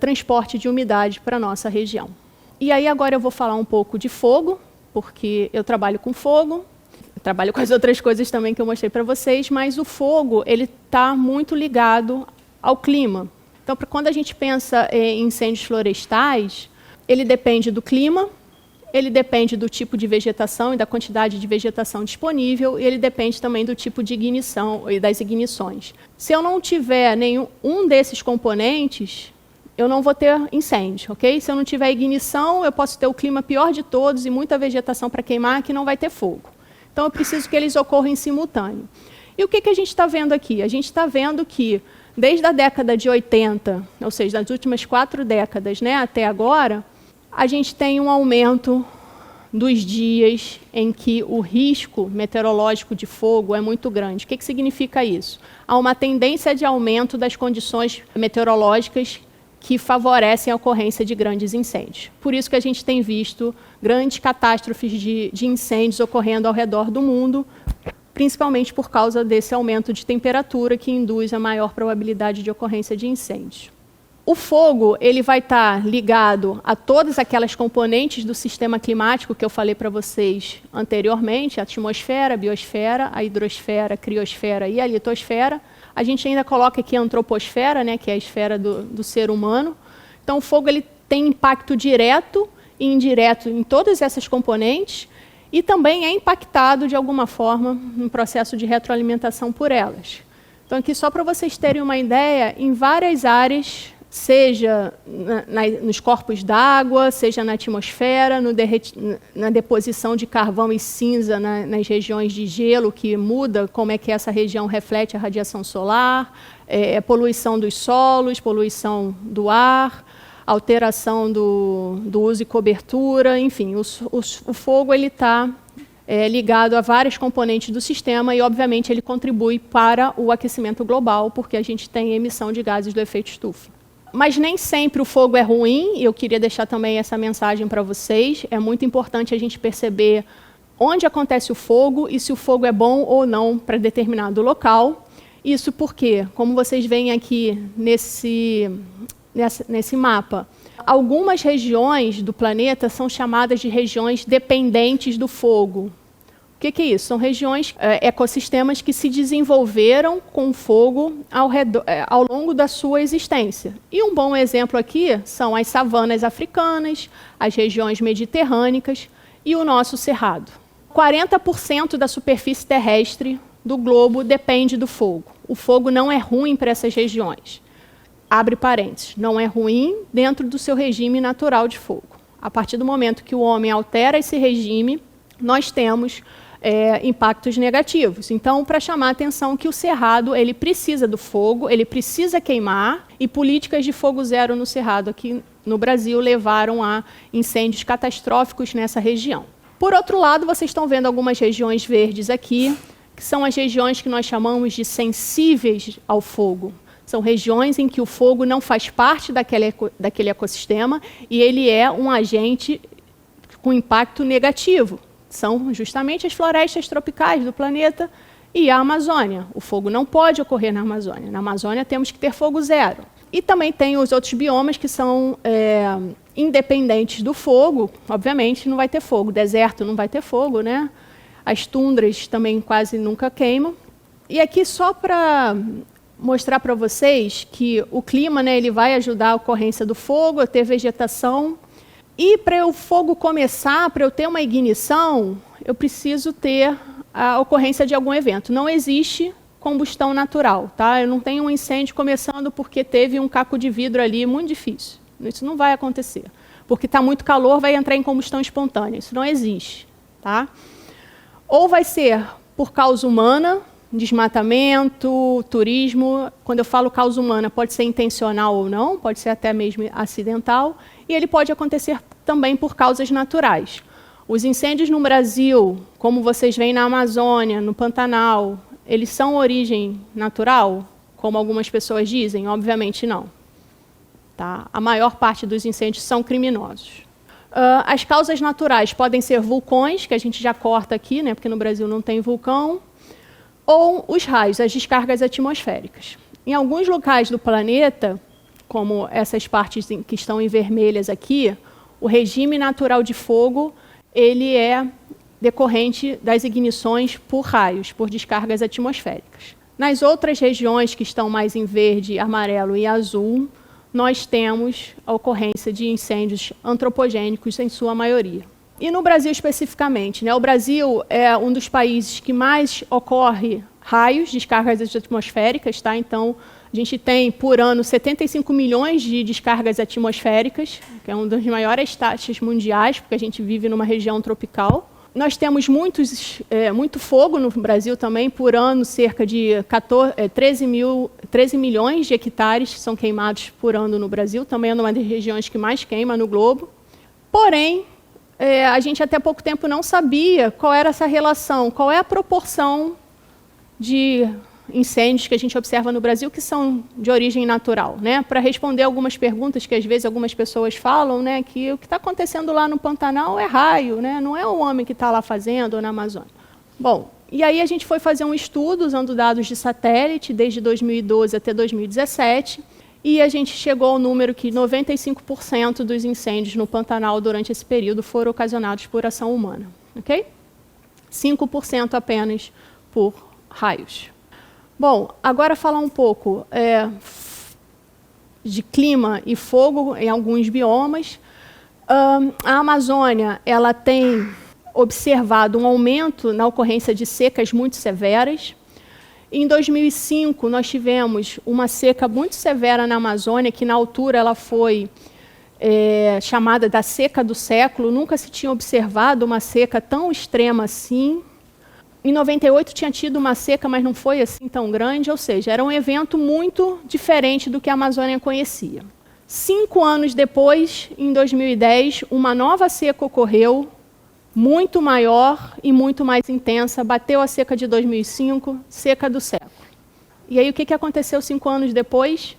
transporte de umidade para a nossa região. E aí agora eu vou falar um pouco de fogo, porque eu trabalho com fogo, trabalho com as outras coisas também que eu mostrei para vocês, mas o fogo ele está muito ligado ao clima. Então, quando a gente pensa em incêndios florestais, ele depende do clima, ele depende do tipo de vegetação e da quantidade de vegetação disponível, e ele depende também do tipo de ignição e das ignições. Se eu não tiver nenhum desses componentes, eu não vou ter incêndio, ok? Se eu não tiver ignição, eu posso ter o clima pior de todos e muita vegetação para queimar, que não vai ter fogo. Então, eu preciso que eles ocorram em simultâneo. E o que a gente está vendo aqui? A gente está vendo que, desde a década de 80, ou seja, das últimas 4 décadas, né, até agora, a gente tem um aumento dos dias em que o risco meteorológico de fogo é muito grande. O que significa isso? Há uma tendência de aumento das condições meteorológicas que favorecem a ocorrência de grandes incêndios. Por isso que a gente tem visto grandes catástrofes de incêndios ocorrendo ao redor do mundo, principalmente por causa desse aumento de temperatura que induz a maior probabilidade de ocorrência de incêndios. O fogo ele vai estar ligado a todas aquelas componentes do sistema climático que eu falei para vocês anteriormente, a atmosfera, a biosfera, a hidrosfera, a criosfera e a litosfera. A gente ainda coloca aqui a antroposfera, né, que é a esfera do ser humano. Então, o fogo ele tem impacto direto e indireto em todas essas componentes e também é impactado, de alguma forma, no processo de retroalimentação por elas. Então, aqui, só para vocês terem uma ideia, em várias áreas, seja nos corpos d'água, seja na atmosfera, na deposição de carvão e cinza nas regiões de gelo, que muda como é que essa região reflete a radiação solar, poluição dos solos, poluição do ar, alteração do uso e cobertura, enfim, o fogo está ligado a várias componentes do sistema e, obviamente, ele contribui para o aquecimento global, porque a gente tem emissão de gases do efeito estufa. Mas nem sempre o fogo é ruim, e eu queria deixar também essa mensagem para vocês. É muito importante a gente perceber onde acontece o fogo e se o fogo é bom ou não para determinado local. Isso porque, como vocês veem aqui nesse mapa, algumas regiões do planeta são chamadas de regiões dependentes do fogo. O que é isso? São regiões, ecossistemas que se desenvolveram com fogo ao longo da sua existência. E um bom exemplo aqui são as savanas africanas, as regiões mediterrâneas e o nosso cerrado. 40% da superfície terrestre do globo depende do fogo. O fogo não é ruim para essas regiões. Abre parênteses, não é ruim dentro do seu regime natural de fogo. A partir do momento que o homem altera esse regime, nós temos impactos negativos. Então, para chamar a atenção que o cerrado ele precisa do fogo, ele precisa queimar, e políticas de fogo zero no cerrado aqui no Brasil levaram a incêndios catastróficos nessa região. Por outro lado, vocês estão vendo algumas regiões verdes aqui, que são as regiões que nós chamamos de sensíveis ao fogo. São regiões em que o fogo não faz parte daquele ecossistema e ele é um agente com impacto negativo. São justamente as florestas tropicais do planeta e a Amazônia. O fogo não pode ocorrer na Amazônia. Na Amazônia temos que ter fogo zero. E também tem os outros biomas que são independentes do fogo. Obviamente não vai ter fogo. Deserto não vai ter fogo, né? As tundras também quase nunca queimam. E aqui só para mostrar para vocês que o clima, né, ele vai ajudar a ocorrência do fogo, a ter vegetação. E para o fogo começar, para eu ter uma ignição, eu preciso ter a ocorrência de algum evento. Não existe combustão natural, tá? Eu não tenho um incêndio começando porque teve um caco de vidro ali, muito difícil. Isso não vai acontecer. Porque está muito calor, vai entrar em combustão espontânea. Isso não existe, tá? Ou vai ser por causa humana, desmatamento, turismo. Quando eu falo causa humana, pode ser intencional ou não, pode ser até mesmo acidental, e ele pode acontecer também por causas naturais. Os incêndios no Brasil, como vocês veem na Amazônia, no Pantanal, eles são origem natural, como algumas pessoas dizem? Obviamente não. Tá? A maior parte dos incêndios são criminosos. As causas naturais podem ser vulcões, que a gente já corta aqui, né, porque no Brasil não tem vulcão, ou os raios, as descargas atmosféricas. Em alguns locais do planeta, como essas partes que estão em vermelhas aqui, o regime natural de fogo ele é decorrente das ignições por raios, por descargas atmosféricas. Nas outras regiões que estão mais em verde, amarelo e azul, nós temos a ocorrência de incêndios antropogênicos em sua maioria. E no Brasil especificamente, né? O Brasil é um dos países que mais ocorre raios, descargas atmosféricas, tá? Então, a gente tem, por ano, 75 milhões de descargas atmosféricas, que é uma das maiores taxas mundiais, porque a gente vive numa região tropical. Nós temos muito fogo no Brasil também, por ano, cerca de 13 milhões de hectares são queimados por ano no Brasil, também é uma das regiões que mais queima no globo. Porém, a gente até pouco tempo não sabia qual era essa relação, qual é a proporção de incêndios que a gente observa no Brasil que são de origem natural, né? Para responder algumas perguntas que às vezes algumas pessoas falam, né, que o que está acontecendo lá no Pantanal é raio, né? Não é o homem que está lá fazendo ou na Amazônia. Bom, e aí a gente foi fazer um estudo usando dados de satélite desde 2012 até 2017 e a gente chegou ao número que 95% dos incêndios no Pantanal durante esse período foram ocasionados por ação humana, ok? 5% apenas por raios. Bom, agora falar um pouco de clima e fogo em alguns biomas. A Amazônia ela tem observado um aumento na ocorrência de secas muito severas. Em 2005, nós tivemos uma seca muito severa na Amazônia, que na altura ela foi chamada da seca do século. Nunca se tinha observado uma seca tão extrema assim. Em 98 tinha tido uma seca, mas não foi assim tão grande, ou seja, era um evento muito diferente do que a Amazônia conhecia. 5 anos depois, em 2010, uma nova seca ocorreu, muito maior e muito mais intensa, bateu a seca de 2005, seca do século. E aí o que aconteceu 5 anos depois?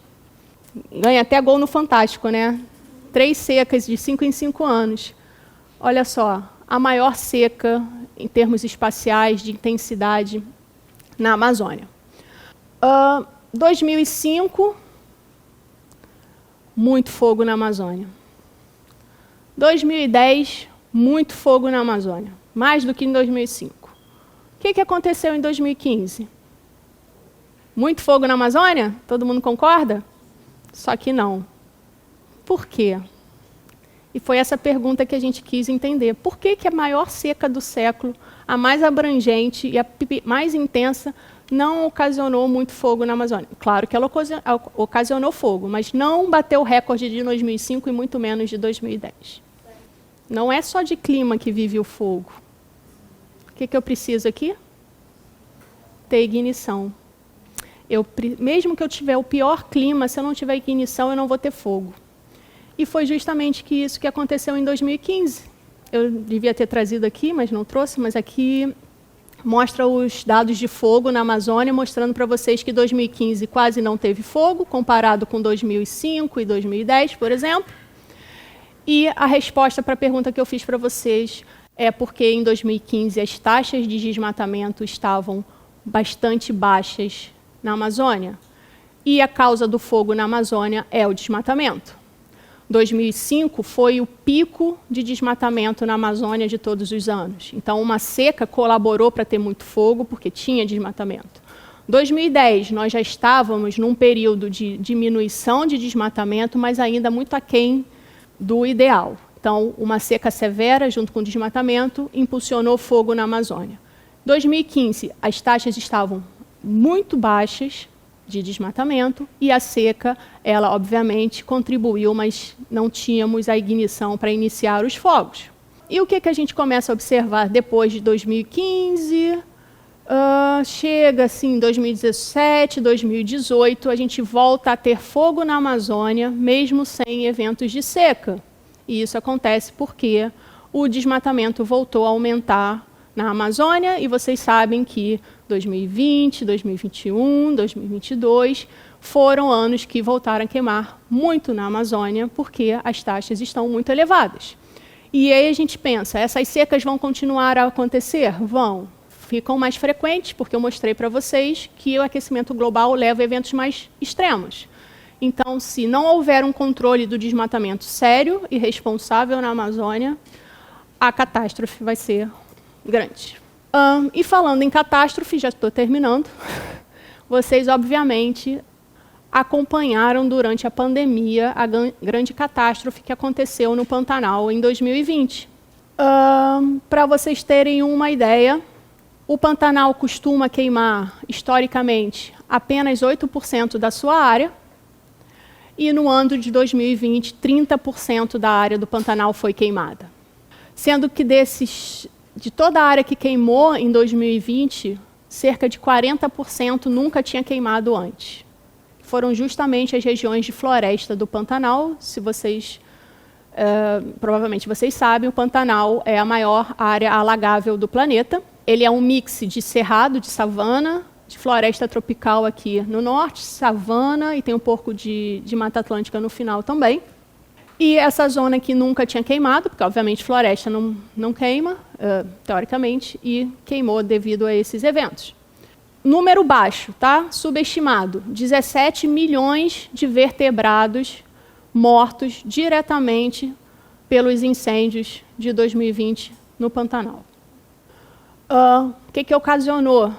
Ganha até gol no Fantástico, né? 3 secas de 5 em 5 anos. Olha só, a maior seca em termos espaciais de intensidade na Amazônia. 2005, muito fogo na Amazônia. 2010, muito fogo na Amazônia, mais do que em 2005. O que aconteceu em 2015? Muito fogo na Amazônia? Todo mundo concorda? Só que não. Por quê? E foi essa pergunta que a gente quis entender. Por que a maior seca do século, a mais abrangente e a mais intensa, não ocasionou muito fogo na Amazônia? Claro que ela ocasionou fogo, mas não bateu o recorde de 2005 e muito menos de 2010. Não é só de clima que vive o fogo. O que eu preciso aqui? Ter ignição. Mesmo que eu tiver o pior clima, se eu não tiver ignição, eu não vou ter fogo. E foi justamente isso que aconteceu em 2015. Eu devia ter trazido aqui, mas não trouxe, mas aqui mostra os dados de fogo na Amazônia, mostrando para vocês que 2015 quase não teve fogo, comparado com 2005 e 2010, por exemplo. E a resposta para a pergunta que eu fiz para vocês é porque em 2015 as taxas de desmatamento estavam bastante baixas na Amazônia. E a causa do fogo na Amazônia é o desmatamento. 2005 foi o pico de desmatamento na Amazônia de todos os anos. Então, uma seca colaborou para ter muito fogo, porque tinha desmatamento. 2010, nós já estávamos num período de diminuição de desmatamento, mas ainda muito aquém do ideal. Então, uma seca severa, junto com o desmatamento, impulsionou fogo na Amazônia. 2015, as taxas estavam muito baixas de desmatamento, e a seca, ela obviamente contribuiu, mas não tínhamos a ignição para iniciar os fogos. E o que a gente começa a observar depois de 2015? Chega assim, 2017, 2018, a gente volta a ter fogo na Amazônia, mesmo sem eventos de seca. E isso acontece porque o desmatamento voltou a aumentar na Amazônia, e vocês sabem que 2020, 2021, 2022 foram anos que voltaram a queimar muito na Amazônia, porque as taxas estão muito elevadas. E aí a gente pensa, essas secas vão continuar a acontecer? Vão. Ficam mais frequentes, porque eu mostrei para vocês que o aquecimento global leva a eventos mais extremos. Então, se não houver um controle do desmatamento sério e responsável na Amazônia, a catástrofe vai ser grande. E falando em catástrofe, já estou terminando, vocês obviamente acompanharam durante a pandemia a grande catástrofe que aconteceu no Pantanal em 2020. Para vocês terem uma ideia, o Pantanal costuma queimar, historicamente, apenas 8% da sua área, e no ano de 2020, 30% da área do Pantanal foi queimada. Sendo que de toda a área que queimou em 2020, cerca de 40% nunca tinha queimado antes. Foram justamente as regiões de floresta do Pantanal. Se vocês, provavelmente vocês sabem, o Pantanal é a maior área alagável do planeta. Ele é um mix de cerrado, de savana, de floresta tropical aqui no norte, savana, e tem um pouco de Mata Atlântica no final também. E essa zona aqui nunca tinha queimado, porque obviamente floresta não queima, teoricamente, e queimou devido a esses eventos. Número baixo, tá? Subestimado. 17 milhões de vertebrados mortos diretamente pelos incêndios de 2020 no Pantanal. O que ocasionou?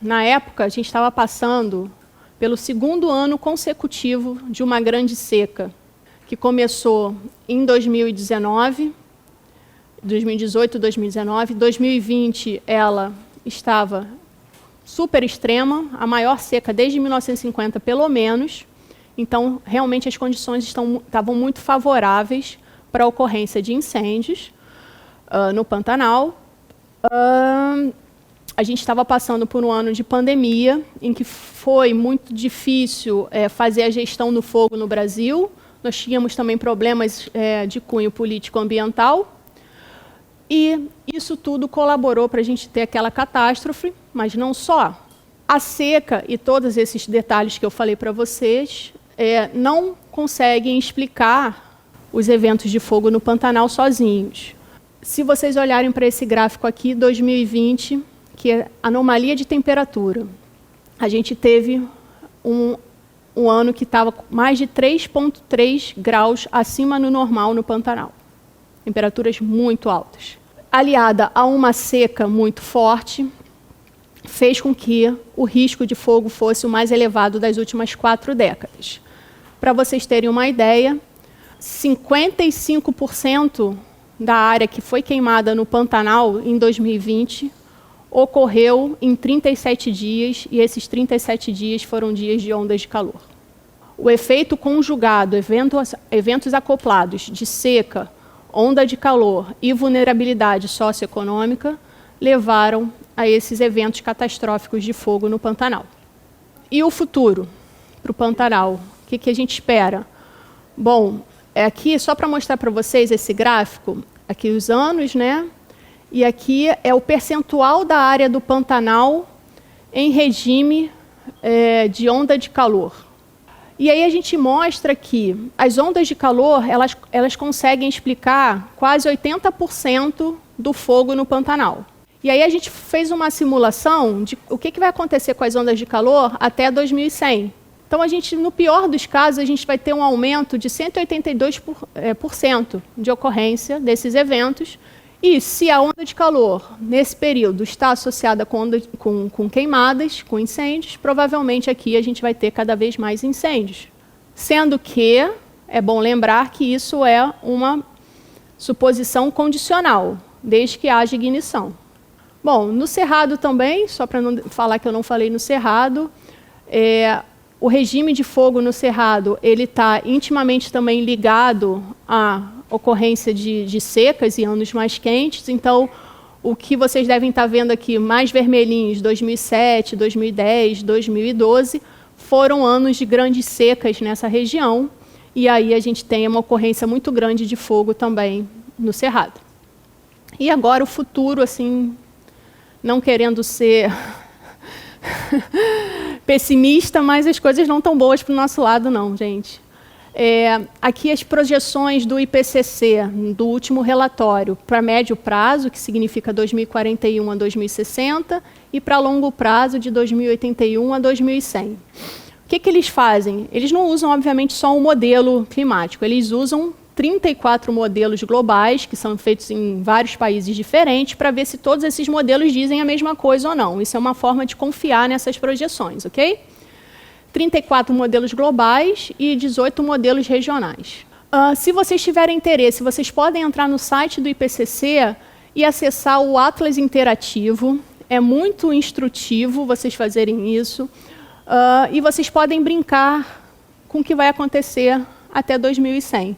Na época, a gente estava passando pelo segundo ano consecutivo de uma grande seca, que começou em 2019, 2018, 2019. 2020, ela estava super extrema, a maior seca desde 1950, pelo menos. Então, realmente, as condições estavam muito favoráveis para a ocorrência de incêndios no Pantanal. A gente estava passando por um ano de pandemia, em que foi muito difícil fazer a gestão do fogo no Brasil. Nós tínhamos também problemas de cunho político-ambiental. E isso tudo colaborou para a gente ter aquela catástrofe, mas não só. A seca e todos esses detalhes que eu falei para vocês não conseguem explicar os eventos de fogo no Pantanal sozinhos. Se vocês olharem para esse gráfico aqui, 2020, que é anomalia de temperatura, a gente teve um ano que estava mais de 3,3 graus acima do normal no Pantanal. Temperaturas muito altas. Aliada a uma seca muito forte, fez com que o risco de fogo fosse o mais elevado das últimas 4 décadas. Para vocês terem uma ideia, 55% da área que foi queimada no Pantanal em 2020 ocorreu em 37 dias, e esses 37 dias foram dias de ondas de calor. O efeito conjugado, eventos acoplados de seca, onda de calor e vulnerabilidade socioeconômica levaram a esses eventos catastróficos de fogo no Pantanal. E o futuro para o Pantanal? O que a gente espera? Bom, aqui, só para mostrar para vocês esse gráfico, aqui os anos, né? E aqui é o percentual da área do Pantanal em regime de onda de calor. E aí a gente mostra que as ondas de calor, elas conseguem explicar quase 80% do fogo no Pantanal. E aí a gente fez uma simulação de o que vai acontecer com as ondas de calor até 2100. Então, no pior dos casos, a gente vai ter um aumento de 182% de ocorrência desses eventos. E se a onda de calor, nesse período, está associada com queimadas, com incêndios, provavelmente aqui a gente vai ter cada vez mais incêndios. Sendo que é bom lembrar que isso é uma suposição condicional, desde que haja ignição. Bom, no Cerrado também, só para não falar que eu não falei no Cerrado, o regime de fogo no Cerrado está intimamente também ligado à ocorrência de secas e anos mais quentes. Então, o que vocês devem estar vendo aqui, mais vermelhinhos, 2007, 2010, 2012, foram anos de grandes secas nessa região. E aí a gente tem uma ocorrência muito grande de fogo também no Cerrado. E agora o futuro, assim, não querendo ser pessimista, mas as coisas não estão boas para o nosso lado, não, gente. Aqui as projeções do IPCC, do último relatório, para médio prazo, que significa 2041 a 2060, e para longo prazo, de 2081 a 2100. O que eles fazem? Eles não usam, obviamente, só um modelo climático, eles usam 34 modelos globais, que são feitos em vários países diferentes, para ver se todos esses modelos dizem a mesma coisa ou não. Isso é uma forma de confiar nessas projeções, ok? 34 modelos globais e 18 modelos regionais. Se vocês tiverem interesse, vocês podem entrar no site do IPCC e acessar o Atlas Interativo. É muito instrutivo vocês fazerem isso. E vocês podem brincar com o que vai acontecer até 2100.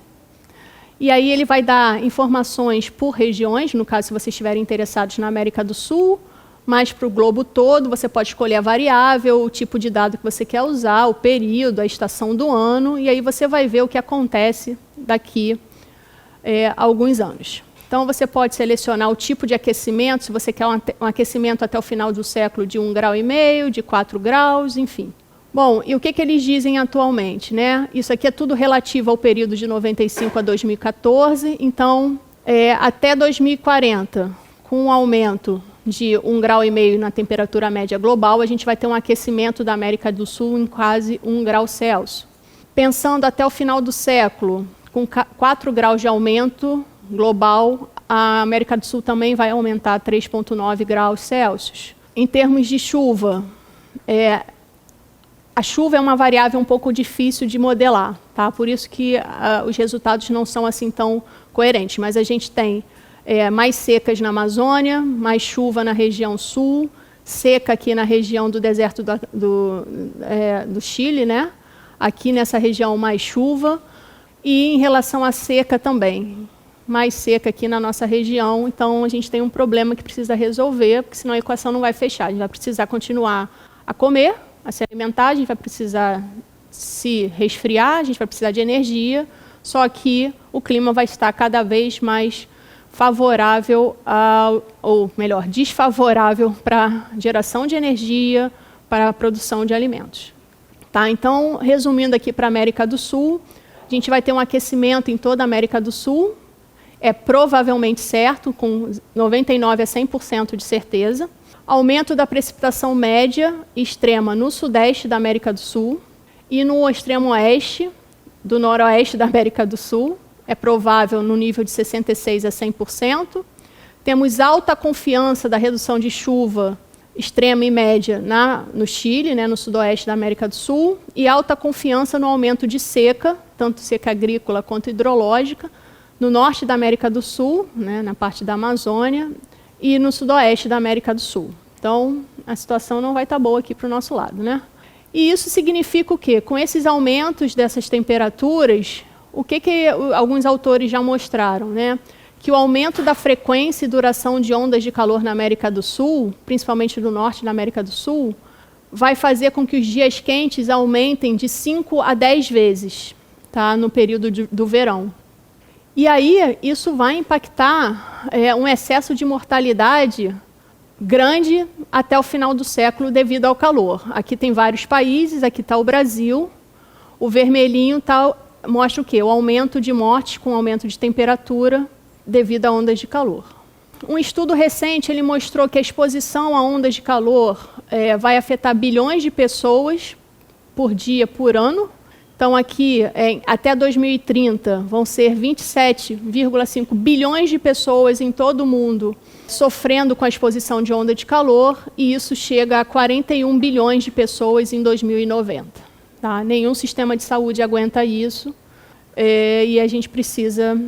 E aí ele vai dar informações por regiões, no caso, se vocês estiverem interessados na América do Sul, mas para o globo todo, você pode escolher a variável, o tipo de dado que você quer usar, o período, a estação do ano, e aí você vai ver o que acontece daqui a alguns anos. Então, você pode selecionar o tipo de aquecimento, se você quer um aquecimento até o final do século de 1,5 graus, de 4 graus, enfim. Bom, e o que eles dizem atualmente, né? Isso aqui é tudo relativo ao período de 95 a 2014, então, até 2040, com um aumento de 1,5 graus na temperatura média global, a gente vai ter um aquecimento da América do Sul em quase 1 grau Celsius. Pensando até o final do século, com 4 graus de aumento global, a América do Sul também vai aumentar 3,9 graus Celsius. Em termos de chuva, a chuva é uma variável um pouco difícil de modelar, tá? Por isso que os resultados não são assim tão coerentes, mas a gente tem mais secas na Amazônia, mais chuva na região sul, seca aqui na região do deserto do Chile, né? Aqui nessa região mais chuva, e em relação à seca também, mais seca aqui na nossa região, então a gente tem um problema que precisa resolver, porque senão a equação não vai fechar. A gente vai precisar continuar a comer, a se alimentar, a gente vai precisar se resfriar, a gente vai precisar de energia, só que o clima vai estar cada vez mais favorável, ou melhor, desfavorável para a geração de energia, para a produção de alimentos. Tá? Então, resumindo aqui para a América do Sul, a gente vai ter um aquecimento em toda a América do Sul, é provavelmente certo, com 99% a 100% de certeza. Aumento da precipitação média extrema no sudeste da América do Sul e no extremo oeste, do noroeste da América do Sul, é provável no nível de 66% a 100%. Temos alta confiança da redução de chuva extrema e média no Chile, né, no sudoeste da América do Sul, e alta confiança no aumento de seca, tanto seca agrícola quanto hidrológica, no norte da América do Sul, né, na parte da Amazônia, e no sudoeste da América do Sul. Então, a situação não vai estar boa aqui para o nosso lado, né? E isso significa o quê? Com esses aumentos dessas temperaturas, o que alguns autores já mostraram, né? Que o aumento da frequência e duração de ondas de calor na América do Sul, principalmente do norte da América do Sul, vai fazer com que os dias quentes aumentem de 5 a 10 vezes, tá? No período do verão. E aí, isso vai impactar um excesso de mortalidade grande até o final do século devido ao calor. Aqui tem vários países, aqui está o Brasil. O vermelhinho mostra o quê? O aumento de mortes com aumento de temperatura devido a ondas de calor. Um estudo recente ele mostrou que a exposição a ondas de calor vai afetar bilhões de pessoas por dia, por ano. Então, aqui, até 2030, vão ser 27,5 bilhões de pessoas em todo o mundo sofrendo com a exposição de onda de calor, e isso chega a 41 bilhões de pessoas em 2090. Tá? Nenhum sistema de saúde aguenta isso, e a gente precisa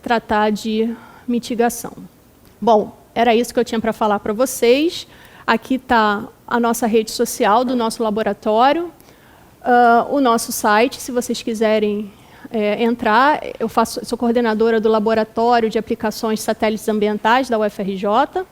tratar de mitigação. Bom, era isso que eu tinha para falar para vocês. Aqui está a nossa rede social do nosso laboratório. O nosso site, se vocês quiserem entrar, sou coordenadora do Laboratório de Aplicações de Satélites Ambientais da UFRJ.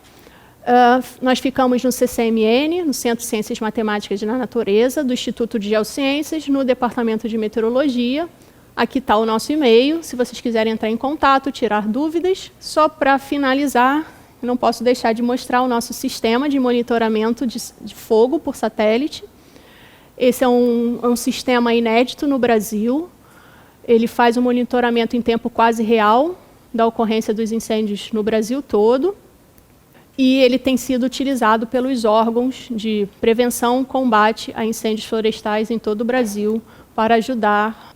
Nós ficamos no CCMN, no Centro de Ciências Matemáticas na Natureza, do Instituto de Geociências, no Departamento de Meteorologia. Aqui está o nosso e-mail, se vocês quiserem entrar em contato, tirar dúvidas. Só para finalizar, não posso deixar de mostrar o nosso sistema de monitoramento de fogo por satélite. Esse é um sistema inédito no Brasil. Ele faz um monitoramento em tempo quase real da ocorrência dos incêndios no Brasil todo. E ele tem sido utilizado pelos órgãos de prevenção e combate a incêndios florestais em todo o Brasil para ajudar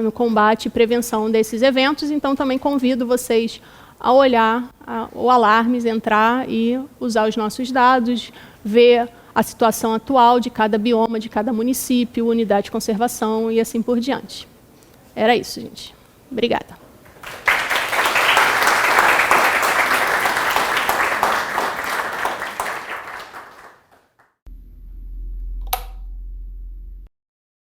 no combate e prevenção desses eventos. Então, também convido vocês a olhar o Alarmes, entrar e usar os nossos dados, ver a situação atual de cada bioma, de cada município, unidade de conservação e assim por diante. Era isso, gente. Obrigada.